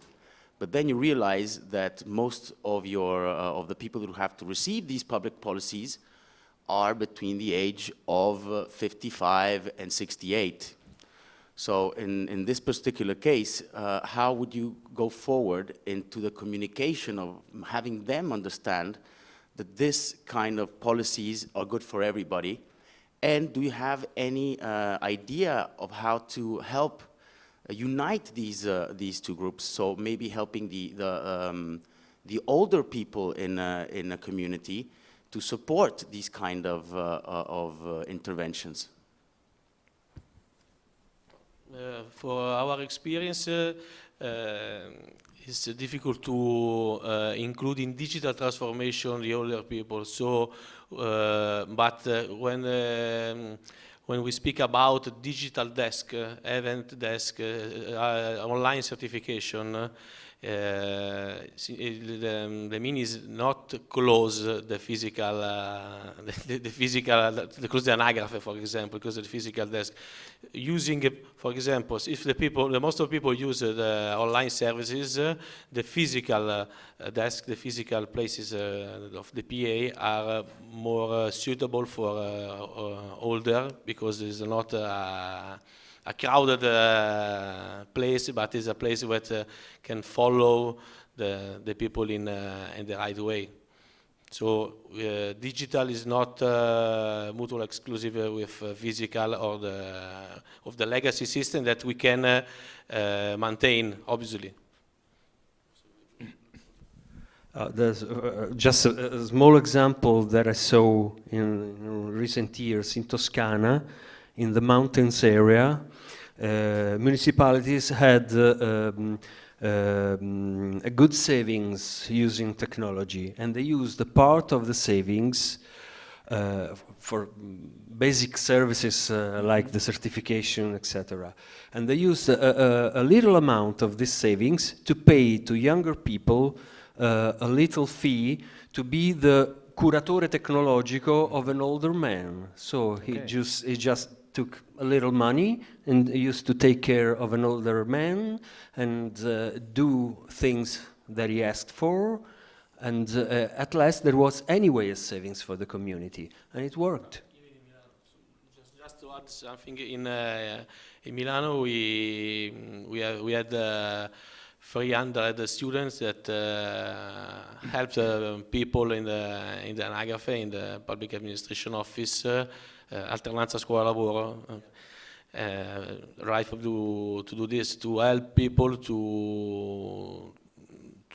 But then you realize that most of the people who have to receive these public policies are between the age of 55 and 68. So in this particular case, how would you go forward into the communication of having them understand that this kind of policies are good for everybody? And do you have any idea of how to help unite these two groups? So maybe helping the older people in a community to support these kind of interventions. For our experience, it's difficult to include in digital transformation the older people. So, but when we speak about digital desk, event desk, online certification, the mean is not close the physical, the close the anagraph, for example, because of the physical desk. Using, for example, if the most of people use the online services, the physical desk, the physical places of the PA are more suitable for older, because it's not a crowded place, but it's a place where can follow the people in the right way. So digital is not mutually exclusive with physical or of the legacy system that we can maintain, obviously. There's just a small example that I saw in recent years in Toscana, in the mountains area. Municipalities had a good savings using technology, and they used a part of the savings for basic services like the certification, etc. And they used a little amount of this savings to pay to younger people a little fee to be the curatore tecnologico of an older man. So he just took a little money and used to take care of an older man and do things that he asked for. And at last there was anyway a savings for the community, and it worked. Just to add something, in Milano we had 300 students that helped people in the anagrafe, in the public administration office, alternanza scuola-lavoro, right to do this, to help people to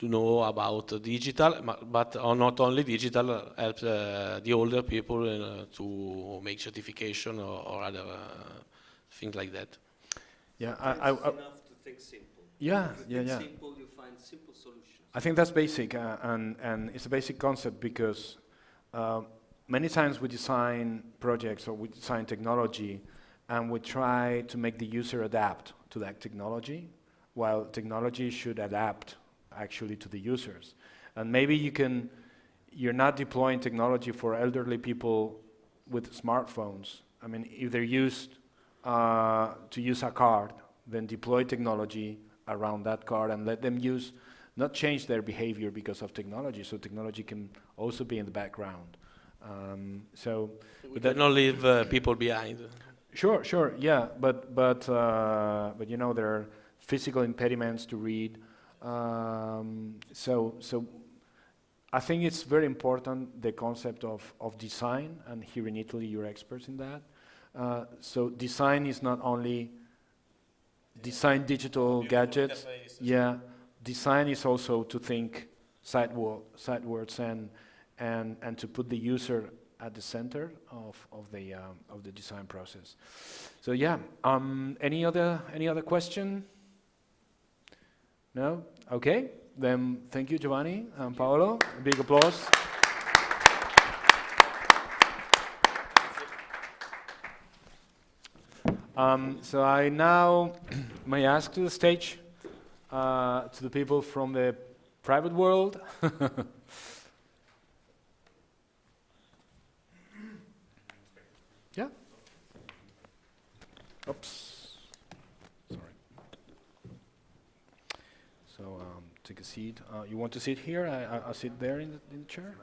know about digital, but not only digital, help the older people to make certification or other things like that. Yeah, It's enough to think simple. Yeah, If you yeah, think yeah. simple, you find simple solutions. I think that's basic, and it's a basic concept, because many times we design projects or we design technology and we try to make the user adapt to that technology, while technology should adapt actually to the users. And maybe you're not deploying technology for elderly people with smartphones. I mean, if they're used to use a card, then deploy technology around that card and let them not change their behavior because of technology, so technology can also be in the background. So we cannot leave people behind. Sure, yeah, but you know, there are physical impediments to read. So I think it's very important, the concept of design, and here in Italy you're experts in that. So design is not only design digital gadgets. Yeah, design is also to think sidewards and to put the user at the center of the design process. So yeah, any other question? No? Okay, then thank you, Giovanni and Paolo. A big applause. So I now may ask to the stage to the people from the private world. Yeah. Oops. Sorry. So take a seat. You want to sit here? I'll sit there in the chair.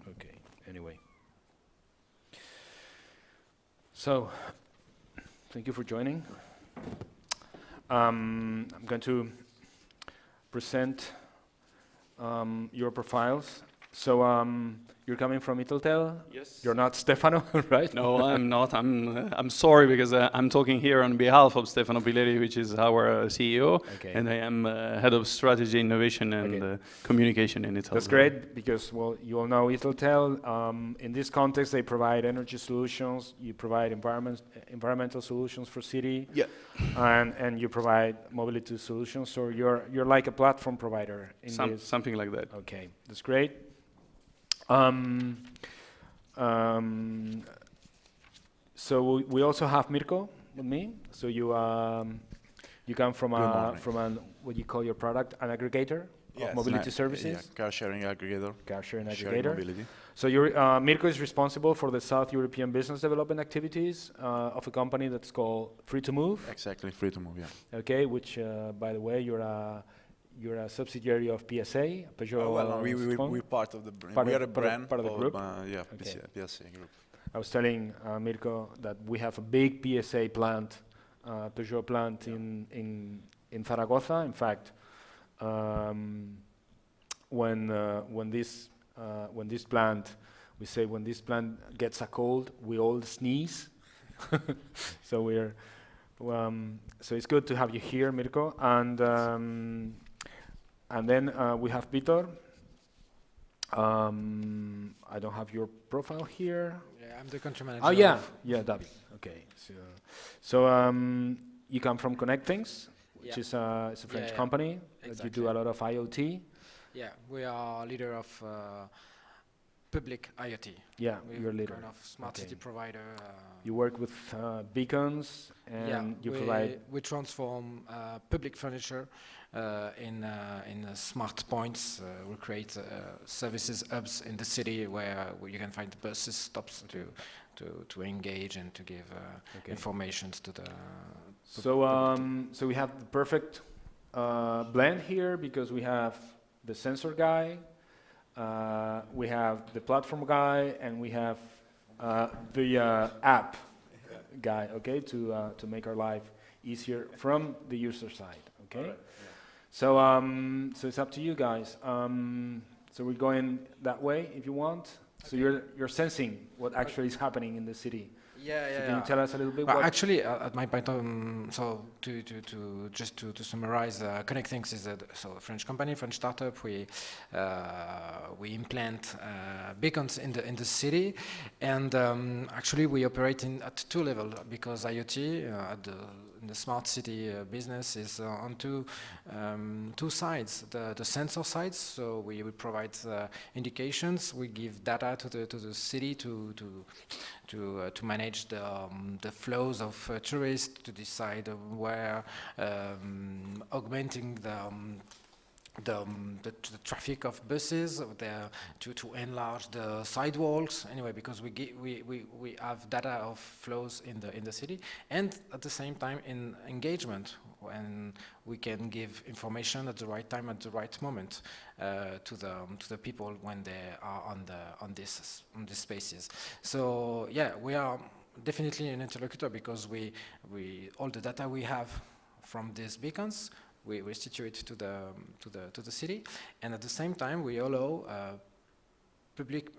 Okay. Anyway. So, thank you for joining. I'm going to present your profiles. So You're coming from Italtel? Yes. You're not Stefano, right? No, I'm not. I'm sorry because I'm talking here on behalf of Stefano Pileri, which is our CEO, Okay. and I am head of strategy, innovation, and communication in Italtel. That's great because, well, you all know Italtel. In this context, they provide energy solutions. You provide environmental solutions for city. Yeah. And you provide mobility solutions. So you're like a platform provider in this. Something like that. Okay, that's great. So we also have Mirko with me. So you come from what you call your product, an aggregator of mobility services. Yeah, car sharing aggregator. Car sharing Sharing aggregator. mobility. So Mirko is responsible for the South European business development activities of a company that's called Free to Move. Exactly, Free to Move, yeah. Okay, which by the way, you're a subsidiary of PSA, Peugeot. Well, we're part of the brand. We are a brand part of the group. Yeah, Okay. PSA group. I was telling Mirko that we have a big PSA plant, Peugeot plant in Zaragoza. In fact, when this plant gets a cold, we all sneeze. So so it's good to have you here, Mirko. And then we have Peter. I don't have your profile here. Yeah, I'm the country manager. Oh yeah, David. Okay, so you come from Connecthings, which is it's a French company. That you do a lot of IoT. Yeah, we are leader of public IoT. Yeah, you're a leader. Kind of smart city provider. You work with beacons, and you provide. We transform public furniture in smart points. We create services hubs in the city where you can find buses, stops to engage and to give information to the. So we have the perfect blend here because we have the sensor guy, we have the platform guy, and we have the app guy. Okay, to make our life easier from the user side. Okay. So it's up to you guys. So we're going that way if you want. So you're sensing what actually is happening in the city. So can you tell us a little bit? Well, actually, at my point, so to summarize, Connecthings is a French company, French startup. We implant beacons in the city, and actually we operate at two levels because IoT in the smart city business is on two sides. The sensor sides, so we provide indications. We give data to the city to manage the flows of tourists, to decide where augmenting the traffic of buses, to enlarge the sidewalks. Anyway, because we have data of flows in the city, and at the same time in engagement, when we can give information at the right time at the right moment to the people when they are on these spaces. So yeah, we are definitely an interlocutor because we all the data we have from these beacons we restitute it to the city, and at the same time we allow public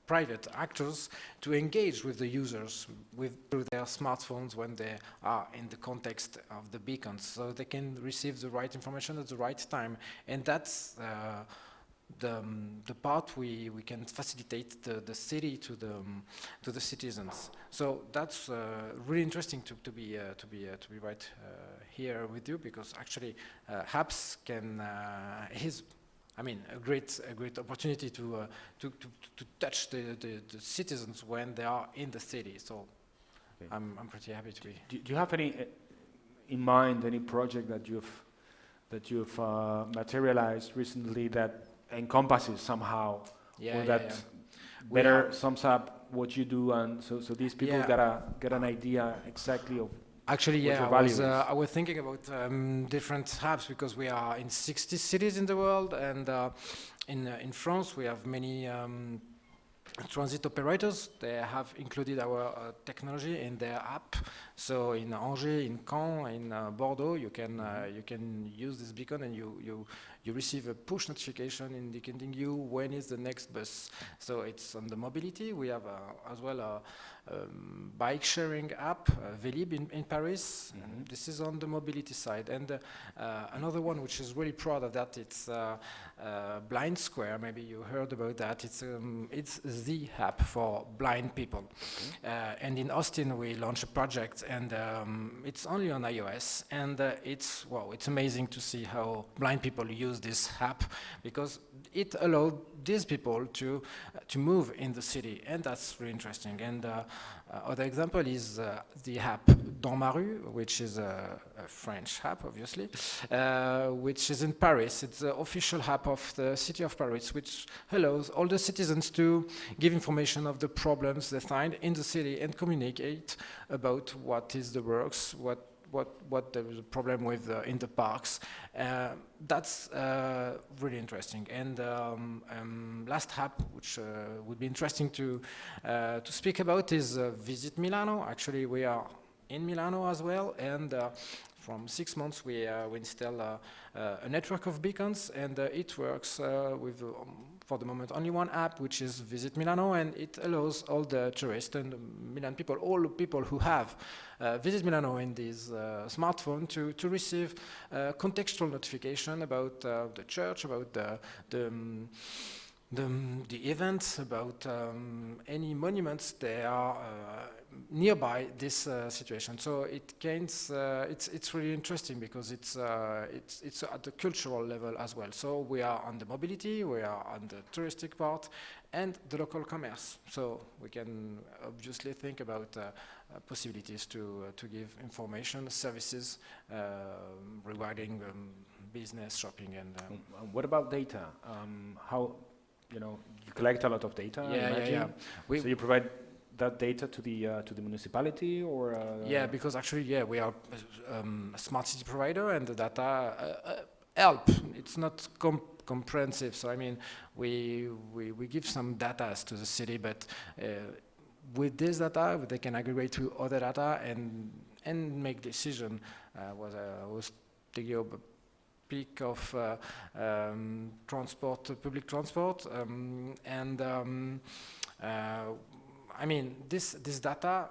private actors to engage with the users through their smartphones when they are in the context of the beacons, so they can receive the right information at the right time, and that's the part we can facilitate the city to the citizens. So that's really interesting to be right here with you, because actually apps can is a great opportunity to touch the citizens when they are in the city. So I'm pretty happy to be. Do you have any in mind any project that you've materialized recently that encompasses somehow, or that better sums up what you do, and so these people get an idea exactly of. Actually, I was thinking about different hubs because we are in 60 cities in the world, and in France we have many transit operators, they have included our technology in their app. So in Angers, in Caen, in Bordeaux, you can use this beacon, and you receive a push notification indicating you when is the next bus. So it's on the mobility. We have as well a bike sharing app, Vélib in Paris. This is on the mobility side. And another one which is really proud of that, it's Blind Square. Maybe you heard about that. It's the app for blind people. And in Austin, we launched a project, and it's only on iOS. And it's amazing to see how blind people use this app, because it allowed these people to move in the city, and that's really interesting. And other example is the app Dans ma rue, which is a French app, obviously, which is in Paris. It's the official app of the city of Paris, which allows all the citizens to give information of the problems they find in the city and communicate about what is the works, what there is a problem with in the parks. That's really interesting. And last app, which would be interesting to speak about, is Visit Milano. Actually, we are in Milano as well, and from 6 months we install a network of beacons, and it works with for the moment only one app, which is Visit Milano, and it allows all the tourists and Milan people, all the people who have Visit Milano in this smartphone to receive contextual notification about the church, about the events, about any monuments that are nearby this situation. So it gains. It's really interesting because it's at the cultural level as well. So we are on the mobility, we are on the touristic part, and the local commerce. So we can obviously think about possibilities to give information services regarding business, shopping, and. What about data? How? You collect a lot of data. I imagine. So you provide that data to the municipality, or? Yeah, because actually, we are a smart city provider, and the data help. It's not comprehensive. So I mean, we give some data to the city, but with this data, they can aggregate to other data and make decision. Was thinking of peak of public transport, I mean, this data,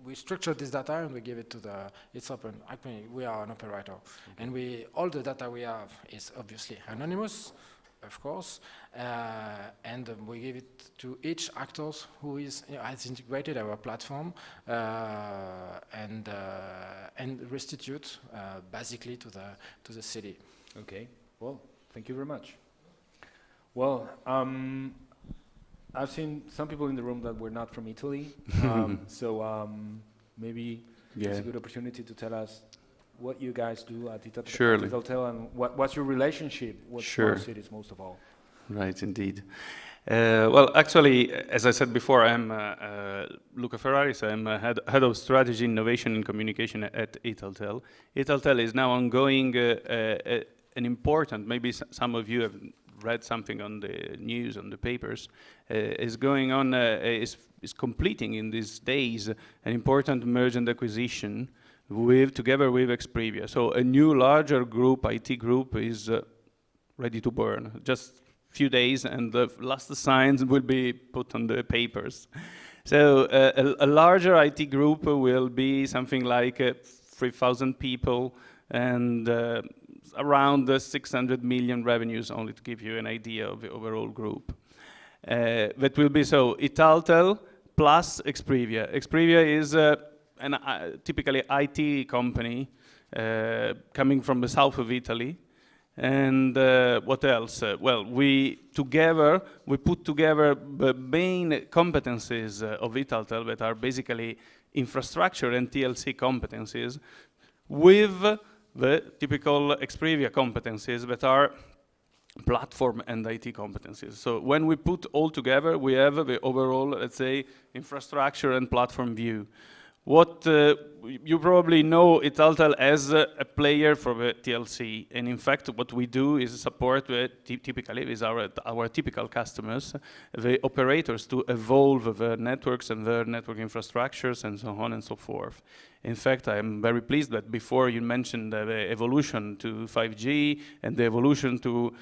we structure this data and we give it to it's open. Actually, we are an operator, and all the data we have is obviously anonymous, of course, and we give it to each actor who has integrated our platform and restitute basically to the city. Okay. Well, thank you very much. Well, I've seen some people in the room that were not from Italy, so maybe it's a good opportunity to tell us what you guys do at Italtel, and what's your relationship with smart cities, most of all. Right, indeed. Well, actually, as I said before, I'm Luca Ferraris. I'm head of strategy, innovation, and communication at Italtel. Italtel is now ongoing an important, maybe some of you have read something on the news, on the papers, is going on, is completing in these days an important merger and acquisition together with Exprivia. So a new larger group, IT group, is ready to burn. Just few days and the last signs will be put on the papers. So a larger IT group will be something like 3,000 people and around 600 million revenues, only to give you an idea of the overall group. That will be so Italtel plus Exprivia. Exprivia is typically IT company coming from the south of Italy. And what else? Well, we put together the main competencies of Italtel that are basically infrastructure and TLC competencies with the typical Exprivia competencies that are platform and IT competencies. So when we put all together, we have the overall, let's say, infrastructure and platform view. What you probably know Italtel as a player for the TLC, and in fact what we do is support typically with our typical customers, the operators, to evolve their networks and their network infrastructures and so on and so forth. In fact, I am very pleased that before you mentioned the evolution to 5G and the evolution to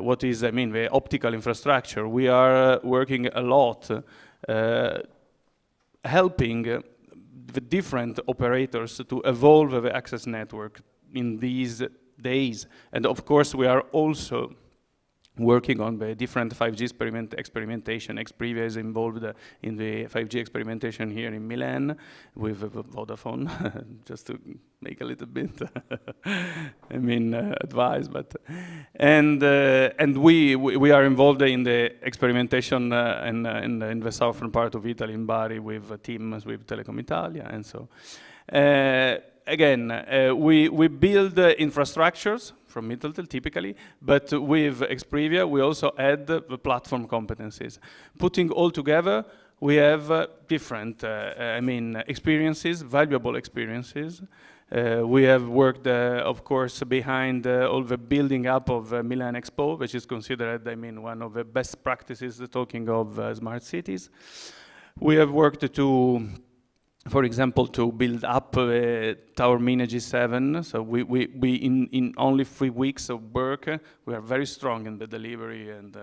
what is, the optical infrastructure. We are working a lot helping the different operators to evolve the access network in these days. And of course, we are also working on the different 5G experimentation. Xprevia is involved in the 5G experimentation here in Milan with Vodafone, just to make a little bit, advice. But and we are involved in the experimentation in the southern part of Italy, in Bari, with teams with Telecom Italia, and so. Again, we build infrastructures from Italtel typically, but with Xprevia we also add the platform competencies. Putting all together, we have different, experiences, valuable experiences. We have worked, of course, behind all the building up of Milan Expo, which is considered, one of the best practices talking of smart cities. We have worked to, for example, to build up Taormina G7. So we in only 3 weeks of work, we are very strong in the delivery and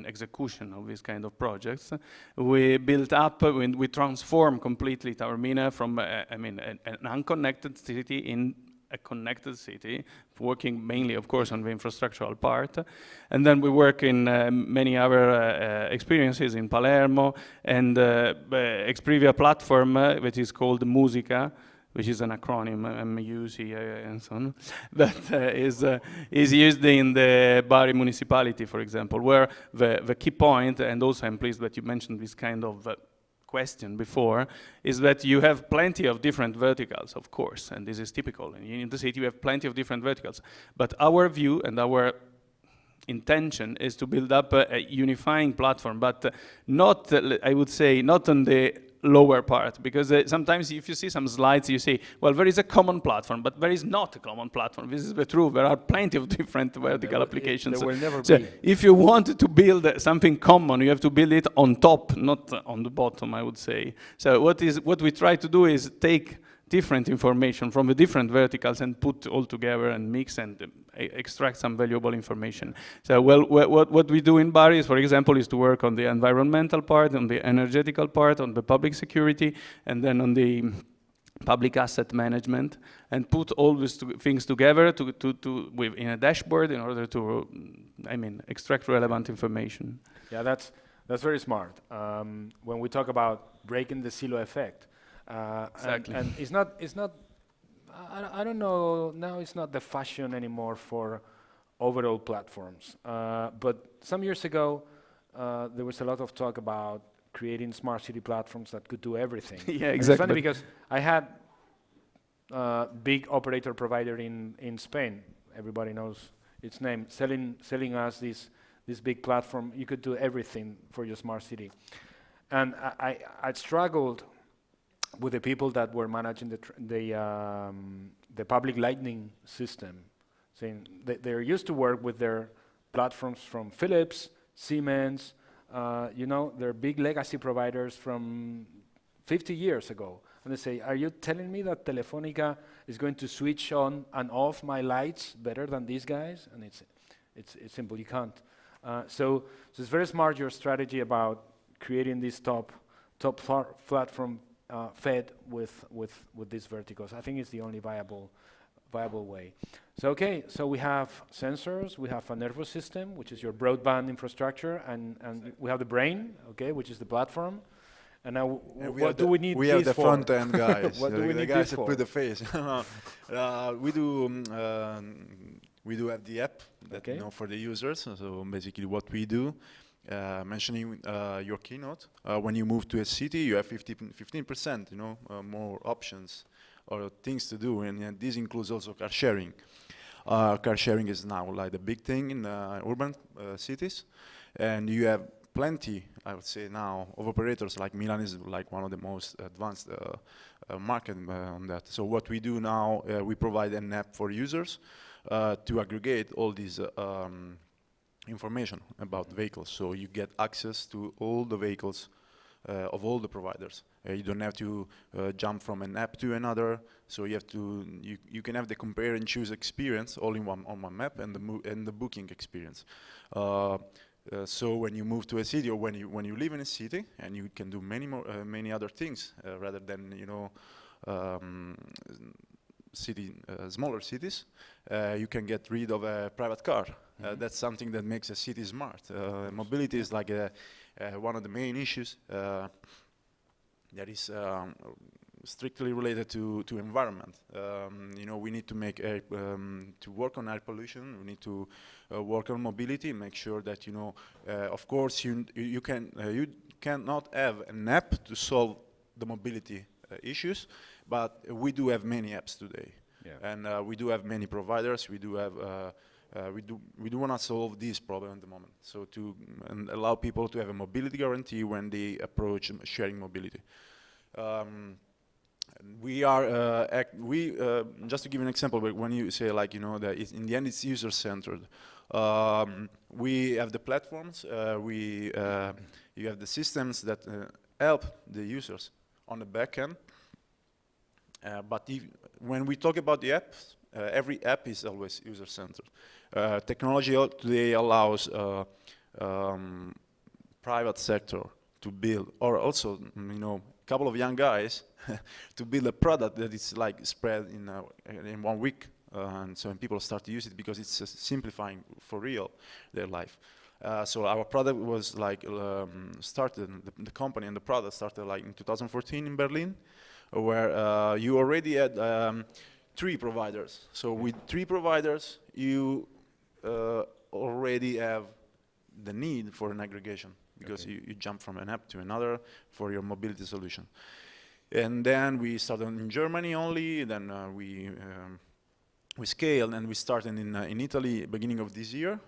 execution of these kind of projects. We built up, we transform completely Taormina from an unconnected city in a connected city, working mainly, of course, on the infrastructural part. And then we work in many other experiences in Palermo, and Xprevia platform, which is called Musica, which is an acronym, MUC and so on, that is used in the Bari municipality, for example, where the key point, and also I'm pleased that you mentioned this kind of question before, is that you have plenty of different verticals, of course, and this is typical. In the city, you have plenty of different verticals. But our view and our intention is to build up a unifying platform, but not, I would say, not on the lower part, because sometimes if you see some slides, you say, well, there is a common platform, but there is not a common platform. This is the truth. There are plenty of different vertical applications. There will never so be. If you want to build something common, you have to build it on top, not on the bottom, I would say. So what we try to do is take different information from the different verticals and put all together and mix and extract some valuable information. So what we do in Bari, for example, is to work on the environmental part, on the energetical part, on the public security, and then on the public asset management, and put all these things together in a dashboard in order to, extract relevant information. Yeah, that's very smart. When we talk about breaking the silo effect, exactly. and it's not. I don't know. Now it's not the fashion anymore for overall platforms. But some years ago, there was a lot of talk about creating smart city platforms that could do everything. Yeah, exactly. And it's funny because I had a big operator provider in Spain. Everybody knows its name. Selling us this big platform. You could do everything for your smart city, and I struggled with the people that were managing the public lighting system, saying they're used to work with their platforms from Philips, Siemens, they're big legacy providers from 50 years ago. And they say, are you telling me that Telefonica is going to switch on and off my lights better than these guys? And it's simple, you can't. So it's very smart, your strategy about creating this top platform fed with these verticals. I think it's the only viable way. So so we have sensors, we have a nervous system, which is your broadband infrastructure, and we have the brain, which is the platform. And now, what do we need we this have the for? front end guys. What do we the need guys this that for? put the face. We do have the app that for the users. So basically, what we do. Mentioning your keynote, when you move to a city, you have 15%, more options or things to do, and this includes also car sharing. Car sharing is now like the big thing in urban cities, and you have plenty, I would say now, of operators. Like Milan is like one of the most advanced market on that. So what we do now, we provide an app for users to aggregate all these information about vehicles. So you get access to all the vehicles of all the providers. You don't have to jump from an app to another. So you have to you can have the compare and choose experience all in one on one map, and the booking experience. So when you move to a city, or when you live in a city, and you can do many other things rather than smaller cities, you can get rid of a private car. That's something that makes a city smart. Mobility is like one of the main issues that is strictly related to environment. We need to make to work on air pollution. We need to work on mobility, make sure that of course you cannot have an app to solve the mobility issues, but we do have many apps today, and we do have many providers. We do have we do want to solve this problem at the moment, so to allow people to have a mobility guarantee when they approach sharing mobility. We are just to give an example, but when you say like that in the end it's user centered. We have the platforms. You have the systems that help the users on the back end. But when we talk about the apps, every app is always user centered. Technology today allows private sector to build, or also a couple of young guys to build a product that is like spread in 1 week, and so when people start to use it because it's simplifying for real their life. So our product was like started, the company and the product started like in 2014 in Berlin, where you already had 3 providers. So with 3 providers, you already have the need for an aggregation, because you jump from an app to another for your mobility solution. And then we started in Germany only, then we scaled, and we started in Italy beginning of this year.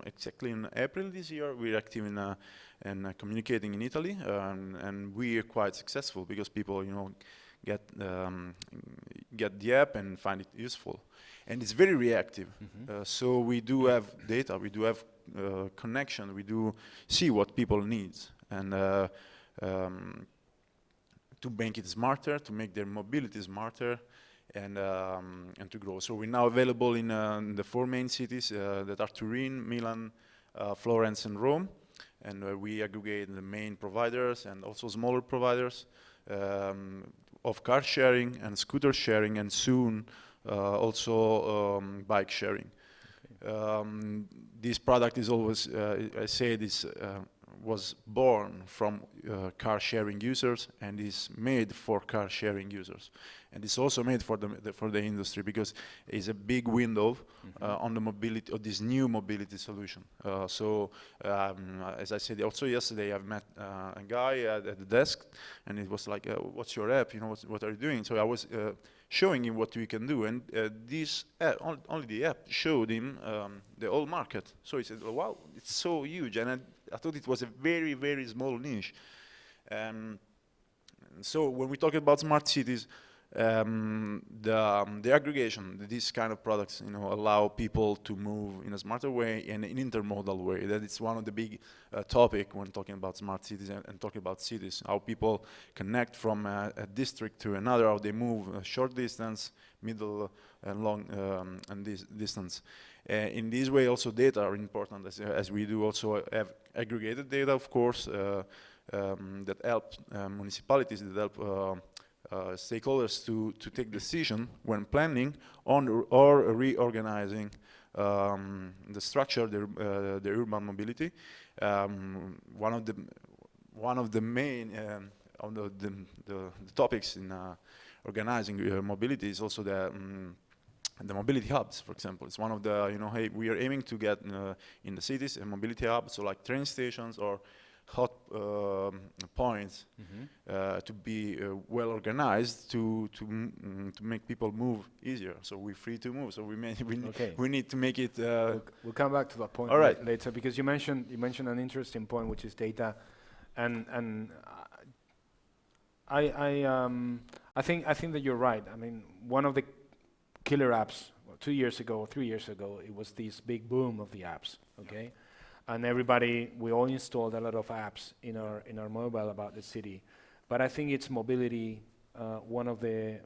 Exactly in April this year, we're active in communicating in Italy, and we are quite successful because people get the app and find it useful. And it's very reactive. So we do have data, we do have connection, we do see what people need, and to make it smarter, to make their mobility smarter, and to grow. So we're now available in the 4 main cities that are Turin, Milan, Florence, and Rome, and we aggregate the main providers and also smaller providers of car sharing and scooter sharing, and soon also bike sharing. This product is always, I say this, was born from car sharing users and is made for car sharing users, and it's also made for the industry, because it's a big window on the mobility of this new mobility solution. So as I said also yesterday, I've met a guy at the desk, and it was like, what's your app, what are you doing? So I was showing him what we can do, and this app, only the app showed him the whole market. So he said, oh, wow, it's so huge, and I thought it was a very, very small niche. So when we talk about smart cities, the aggregation, this kind of products, allow people to move in a smarter way and in intermodal way. That is one of the big topic when talking about smart cities and talking about cities. How people connect from a district to another, how they move a short distance, middle and long and this distance. In this way, also data are important, as we do also have aggregated data, of course, that help municipalities, that help stakeholders to take decision when planning on or reorganizing the structure, the urban mobility. One of the main the topics in organizing mobility is also the mobility hubs, for example. It's one of the, hey, we are aiming to get in the cities a mobility hub, so like train stations or hot points to be well organized to make people move easier. So we're free to move. So we need to make it. We'll come back to that point later, because you mentioned an interesting point, which is data, and I think that you're right. I mean, one of the killer apps 2 years ago or 3 years ago, it was this big boom of the apps. Okay. And we all installed a lot of apps in our mobile about the city, but I think it's mobility, one of the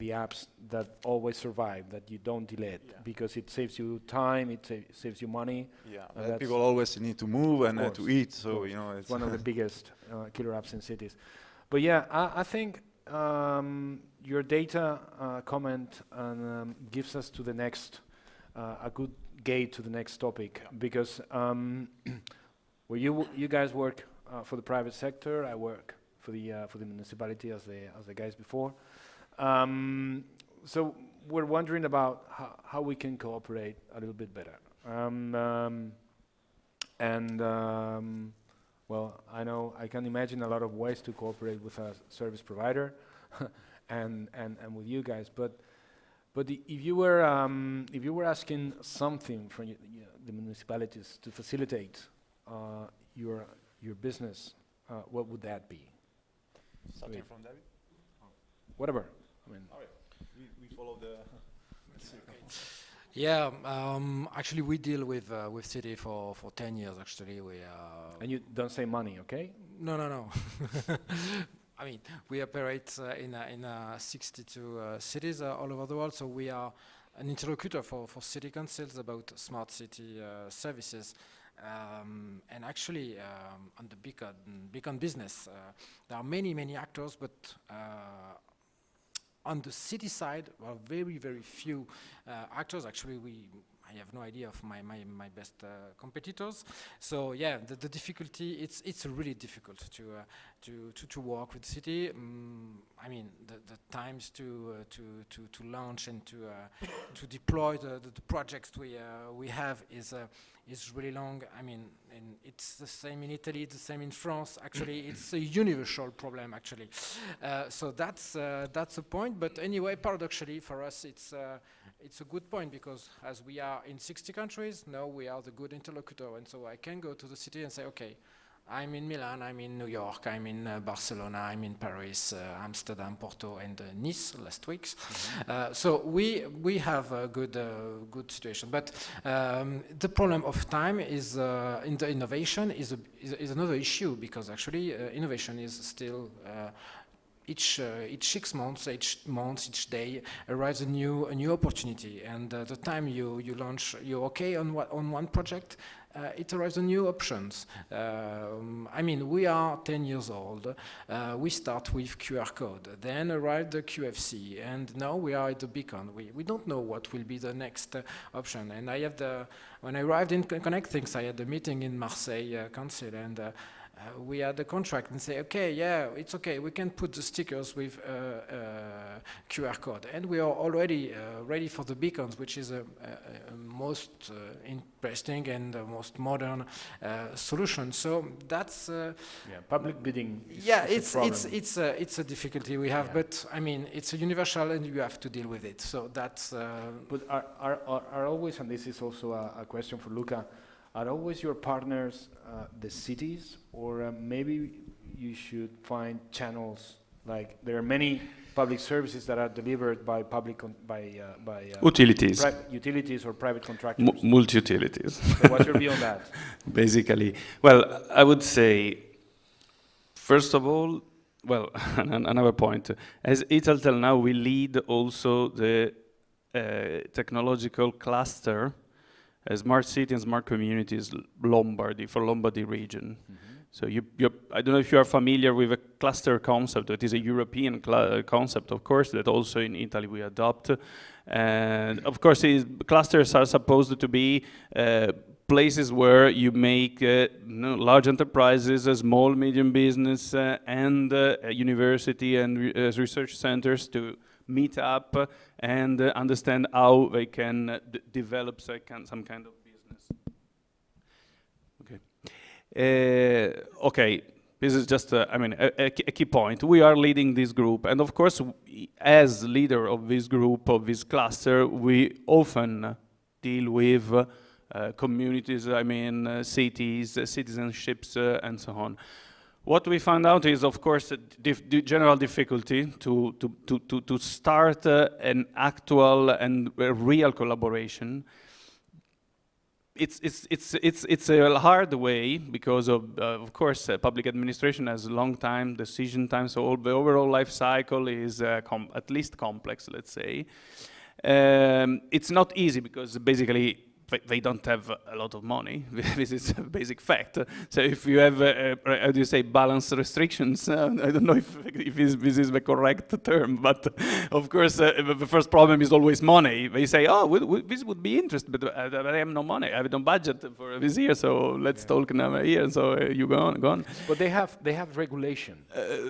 apps that always survive, that you don't delete, because it saves you time, it saves you money. Yeah, people always need to move and to eat, so it's one of the biggest killer apps in cities. But yeah, I think your data comment gives us to the next a good gate to the next topic, because where you guys work for the private sector, I work for the municipality as the guys before. So we're wondering about how we can cooperate a little bit better. Well, I can imagine a lot of ways to cooperate with a service provider and with you guys, but if you were asking something from the municipalities to facilitate your business, what would that be? Something from David? Whatever. I mean, we follow the. Yeah, actually, we deal with city for 10 years. Actually, and you don't say money, okay? No. I mean, we operate in 62 cities all over the world, so we are an interlocutor for city councils about smart city services. And actually, on the beacon business, there are many actors, but on the city side, well, very few actors. Actually, I have no idea of my best competitors. So yeah, the difficulty, it's really difficult to work with the city. I mean, the times to launch and to deploy the projects we have is really long. I mean, and it's the same in Italy, the same in France. Actually, it's a universal problem. Actually, so that's a point. But anyway, paradoxically, for us, it's a good point, because as we are in 60 countries, now we are the good interlocutor, and so I can go to the city and say, okay, I'm in Milan, I'm in New York, I'm in Barcelona, I'm in Paris, Amsterdam, Porto, and Nice last weeks. So we have a good situation, but the problem of time is in the innovation is another issue, because actually innovation is still. Each 6 months, each day arrives a new opportunity, and the time you launch, you're okay on one project, it arrives a new options. I mean, we are 10 years old. We start with QR code, then arrived the QFC, and now we are at the beacon. We don't know what will be the next option. And when I arrived in Connecthings, I had a meeting in Marseille Council, and we had the contract and say, okay, yeah, it's okay, we can put the stickers with QR code, and we are already ready for the beacons, which is a most interesting and most modern solution. So that's public bidding. It's a difficulty we have, but I mean, it's a universal, and you have to deal with it. So that's. But are always, and this is also a question for Luca, are always your partners the cities, or maybe you should find channels? Like, there are many public services that are delivered by utilities, utilities or private contractors. Multi-utilities. So what's your view on that? Basically, well, I would say, first of all, well, another point. As Italtel now, we lead also the technological cluster, smart city and smart communities Lombardy region. So I don't know if you are familiar with a cluster concept. That is a European concept, of course, that also in Italy we adopt. And of course, clusters are supposed to be places where you make large enterprises, small, medium business, and university and research centers to meet up and understand how they can develop some kind of business. Okay. Okay, this is just, I mean, a key point. We are leading this group, and of course, as leader of this group, of this cluster, we often deal with communities, I mean, cities, citizenships, and so on. What we found out is, of course, the general difficulty to start an actual and real collaboration. It's a hard way because of course, public administration has a long time, decision time, so the overall life cycle is at least complex, let's say. It's not easy because basically they don't have a lot of money. This is a basic fact. So if you have, how do you say, balance restrictions, I don't know if this is the correct term, but of course the first problem is always money. They say, oh, this would be interesting, but I have no money. I have no budget for this year, so let's talk another year. So you go on. But they have regulation.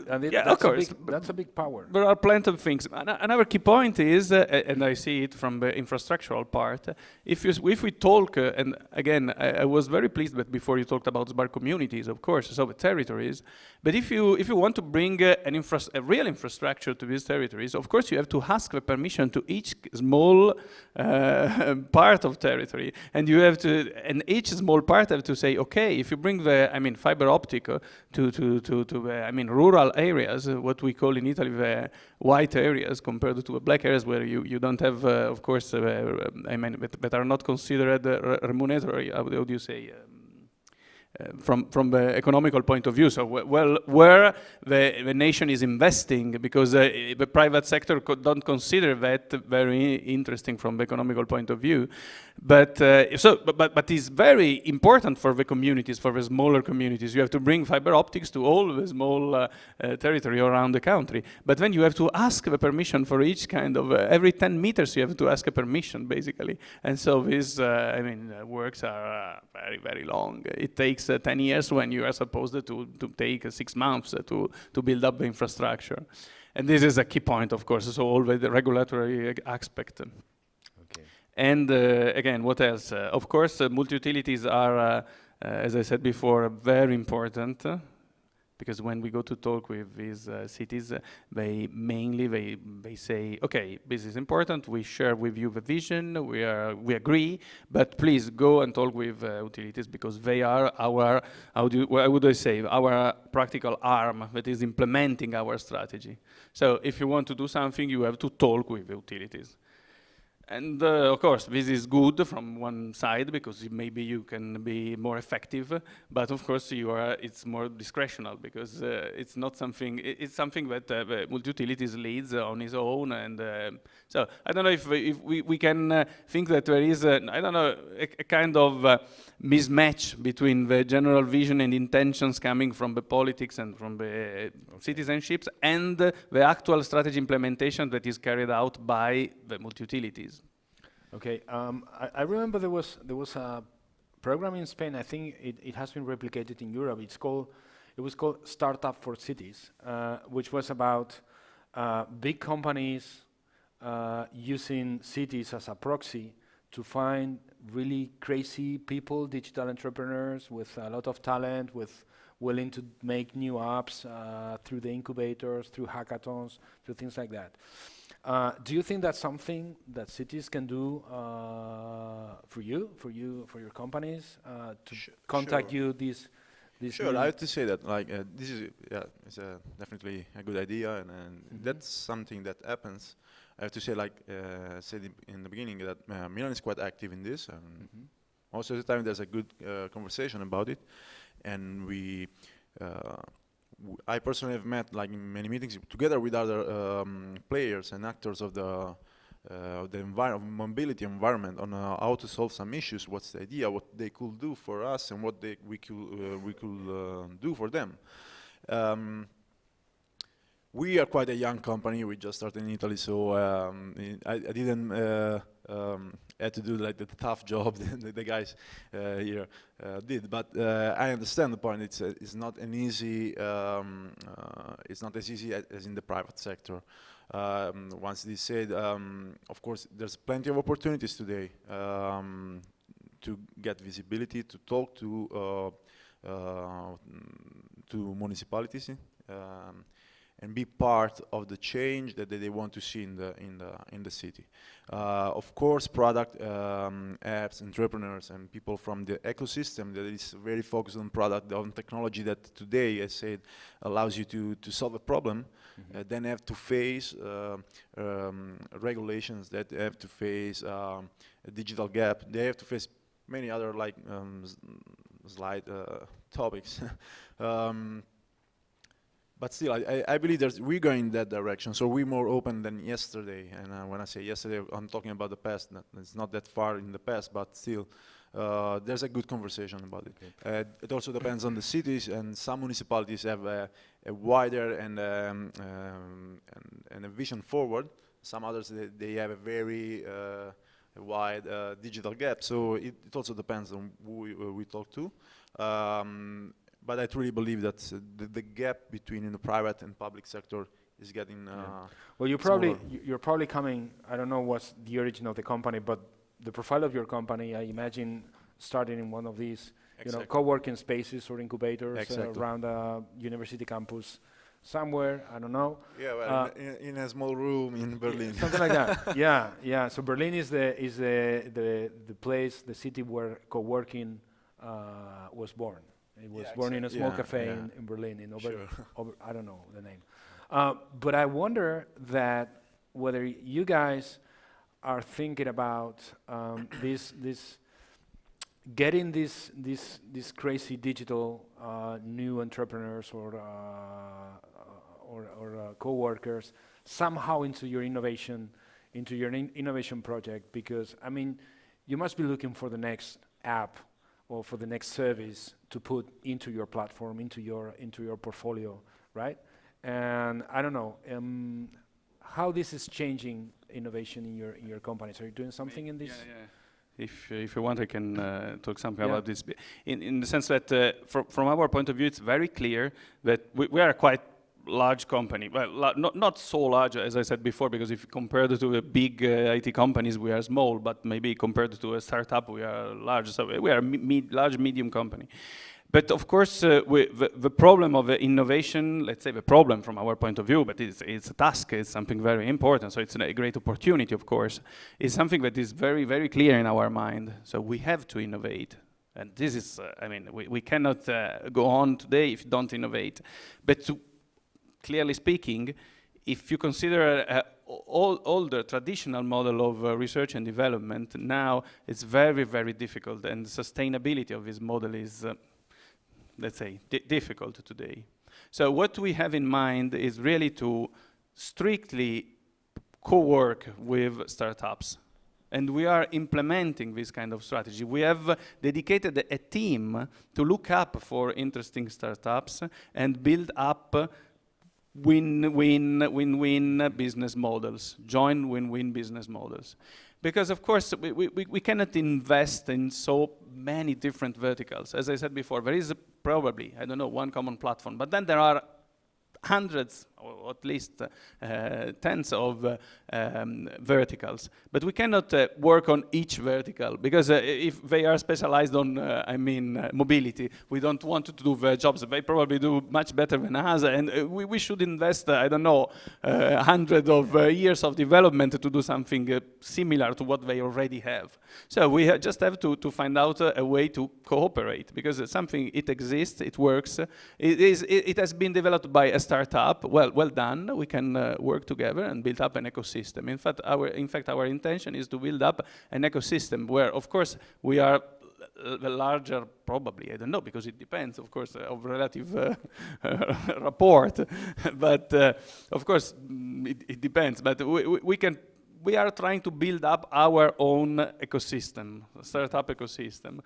And yeah, of course. That's a big power. There are plenty of things. Another key point is, and I see it from the infrastructural part, if we talk, and again, I was very pleased that before you talked about smart communities, of course, so the territories, but if you want to bring a real infrastructure to these territories, of course you have to ask the permission to each small part of territory, and you have to, and each small part have to say, okay, if you bring the, I mean, fiber optic to I mean, rural areas, what we call in Italy the white areas compared to the black areas where you don't have, of course, I mean, that are not considered remunerative, how do you say, from the economical point of view, so where the nation is investing, because the private sector don't consider that very interesting from the economical point of view, but it's very important for the communities, for the smaller communities. You have to bring fiber optics to all the small territory around the country, but then you have to ask the permission for each kind of, every 10 meters you have to ask a permission, basically, and so these, I mean, works are very, very long. It takes 10 years when you are supposed to take 6 months to build up the infrastructure. And this is a key point, of course, so all the regulatory aspect. Okay. And again, what else? Of course, multi-utilities are, as I said before, very important. Because when we go to talk with these cities, they say, okay, this is important, we share with you the vision, we agree, but please go and talk with utilities because they are our, how would I say, our practical arm that is implementing our strategy. So if you want to do something, you have to talk with the utilities. And of course, this is good from one side because maybe you can be more effective, but of course it's more discretional because it's not something. It's something that multi-utilities leads on its own, and so I don't know if we can think that there is a kind of mismatch between the general vision and intentions coming from the politics and from the citizenships and the actual strategy implementation that is carried out by the multi-utilities. Okay, I remember there was a program in Spain. I think it has been replicated in Europe. It was called Startup for Cities, which was about big companies using cities as a proxy to find really crazy people, digital entrepreneurs with a lot of talent, willing to make new apps through the incubators, through hackathons, through things like that. Do you think that's something that cities can do for your companies to contact you? These sure, I have to say that this is it's definitely a good idea, and that's something that happens. I have to say, said in the beginning, that Milan is quite active in this. Most of the time, there's a good conversation about it, and I personally have met in many meetings together with other players and actors of the mobility environment on how to solve some issues. What's the idea? What they could do for us, and what we could do for them. We are quite a young company. We just started in Italy, so I didn't had to do the tough job that the guys here did. But I understand the point. It's not an easy. It's not as easy as in the private sector. Once this said, of course, there's plenty of opportunities today to get visibility, to talk to to municipalities. And be part of the change that they want to see in the city. Of course, product apps, entrepreneurs, and people from the ecosystem that is very focused on product, on technology that today, I said, allows you to solve a problem. Then have to face regulations, that have to face a digital gap. They have to face many other slide topics. But still, I believe we're going in that direction. So we're more open than yesterday. And when I say yesterday, I'm talking about the past. It's not that far in the past, but still, there's a good conversation about it. It also depends on the cities, and some municipalities have a wider and a vision forward. Some others, they have a very wide digital gap. So it also depends on who we talk to. But I truly believe that the gap between the private and public sector is getting well, you're probably coming, I don't know what's the origin of the company, but the profile of your company, I imagine starting in one of these co-working spaces or incubators around a university campus somewhere, I don't know. Yeah, well, in a small room in Berlin. Something like that. Yeah. So Berlin is the place, the city where co-working was born. It was born in a small cafe in Berlin, in I don't know the name. But I wonder that whether you guys are thinking about getting these crazy digital new entrepreneurs or co-workers somehow into your innovation project, because I mean you must be looking for the next app or for the next service to put into your platform, into your portfolio, right? And I don't know how this is changing innovation in your companies. Are you doing something in this? Yeah. If you want, I can talk something about this. In the sense that from our point of view, it's very clear that we are quite large company. Well, not so large, as I said before, because if compared to the big IT companies, we are small, but maybe compared to a startup, we are large. So we are a large, medium company. But of course, the problem of innovation, let's say the problem from our point of view, but it's a task, it's something very important, so it's a great opportunity, of course, is something that is very, very clear in our mind. So we have to innovate. And this is, I mean, we cannot go on today if you don't innovate. But clearly speaking, if you consider all the traditional model of research and development, now it's very, very difficult, and the sustainability of this model is, let's say, difficult today. So what we have in mind is really to strictly co-work with startups. And we are implementing this kind of strategy. We have dedicated a team to look up for interesting startups and build up win-win business models, joint win-win business models. Because of course we cannot invest in so many different verticals. As I said before, there is probably, I don't know, one common platform, but then there are hundreds, or at least tens of verticals. But we cannot work on each vertical, because if they are specialized on, mobility, we don't want to do their jobs. They probably do much better than us, and we should invest, I don't know, hundreds of years of development to do something similar to what they already have. So we just have to find out a way to cooperate, because it's something, it exists, it works. It has been developed by a startup. Well done. We can work together and build up an ecosystem. In fact, our intention is to build up an ecosystem where, of course, we are the larger, probably, I don't know, because it depends, of course, of relative rapport. But of course, it depends. But we are trying to build up our own ecosystem, startup ecosystem,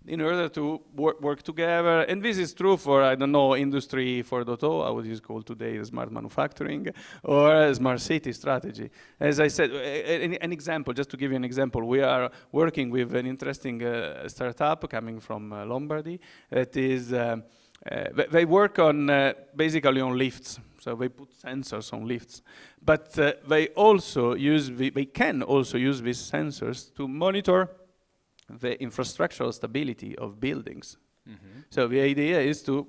in order to work together. And this is true for, I don't know, Industry 4.0, what is called today smart manufacturing, or smart city strategy. As I said, an example, just to give you an example, we are working with an interesting startup coming from Lombardy that is, they work on basically on lifts. So they put sensors on lifts, but they can also use these sensors to monitor the infrastructural stability of buildings. So the idea is to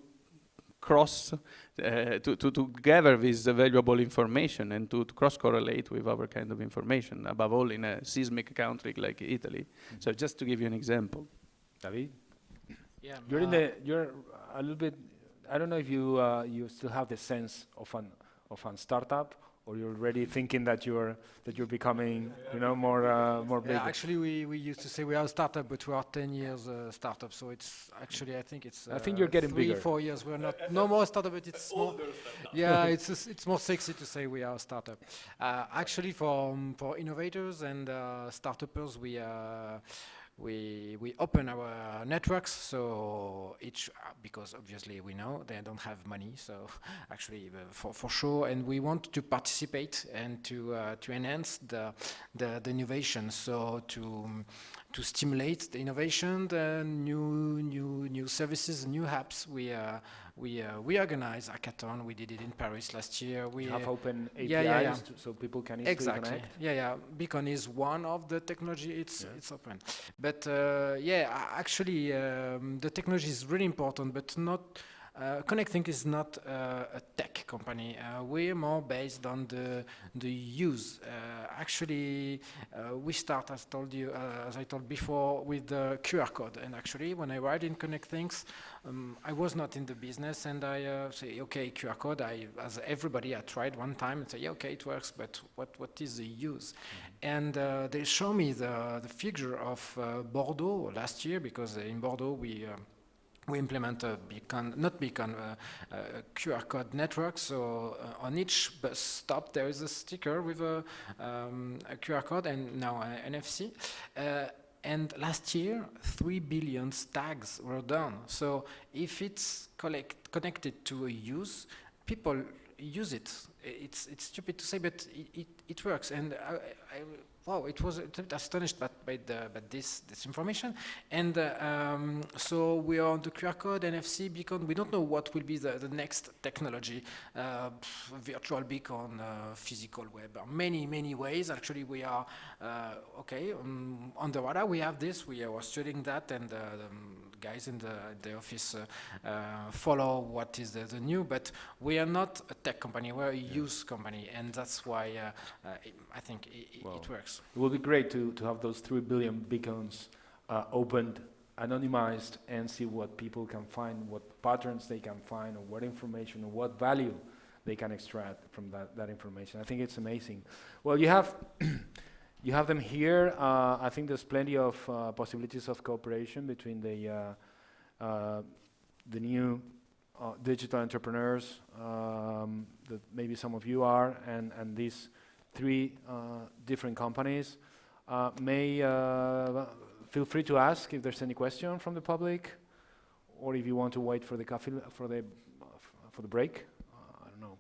cross, to gather this valuable information and to cross-correlate with other kind of information, above all in a seismic country like Italy. So just to give you an example. David? Yeah, You're a little bit, I don't know if you you still have the sense of an startup, or you're already thinking that you're becoming, you know, more big. Yeah, actually, we used to say we are a startup, but we are 10 years startup. So it's actually, I think it's. I think you're getting 3, bigger. 4 years. We're not no more startup, but it's more. Yeah, it's more sexy to say we are a startup. Actually, for innovators and startuppers, we open our networks, so each because obviously we know they don't have money, so actually for sure, and we want to participate and to enhance the innovation, so to stimulate the innovation, the new services, new apps. We organize hackathon. We did it in Paris last year. We have open APIs yeah. So people can easily connect. Yeah. Beacon is one of the technology. It's open, but actually the technology is really important, but not. Connecthings is not a tech company. We're more based on the use. Actually, we start, as I told before, with the QR code. And actually, when I write in Connecthings, I was not in the business, and I say, okay, QR code. As everybody, I tried one time and say, yeah, okay, it works, but what is the use? And they show me the figure of Bordeaux last year, because in Bordeaux we implement a QR code network. So on each bus stop there is a sticker with a QR code and now an NFC. And last year, 3 billion tags were done. So if it's connected to a use, people use it. It's stupid to say, but it works. And wow, it was a bit astonished by this information. And so we are on the QR code, NFC, beacon. We don't know what will be the next technology, virtual beacon, physical web, many ways. Actually, we are, on the radar, we have this. We are studying that, and the guys in the office follow what is the new, but we are not a tech company, we're a use company, and that's why I think it works. It will be great to have those 3 billion beacons opened, anonymized, and see what people can find, what patterns they can find, or what information, or what value they can extract from that information. I think it's amazing. Well, you have you have them here. I think there's plenty of possibilities of cooperation between the new digital entrepreneurs that maybe some of you are, and these 3 different companies. Feel free to ask if there's any question from the public, or if you want to wait for the coffee for the break. I don't know.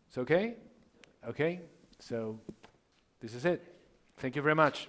It's okay? Okay. So this is it. Thank you very much.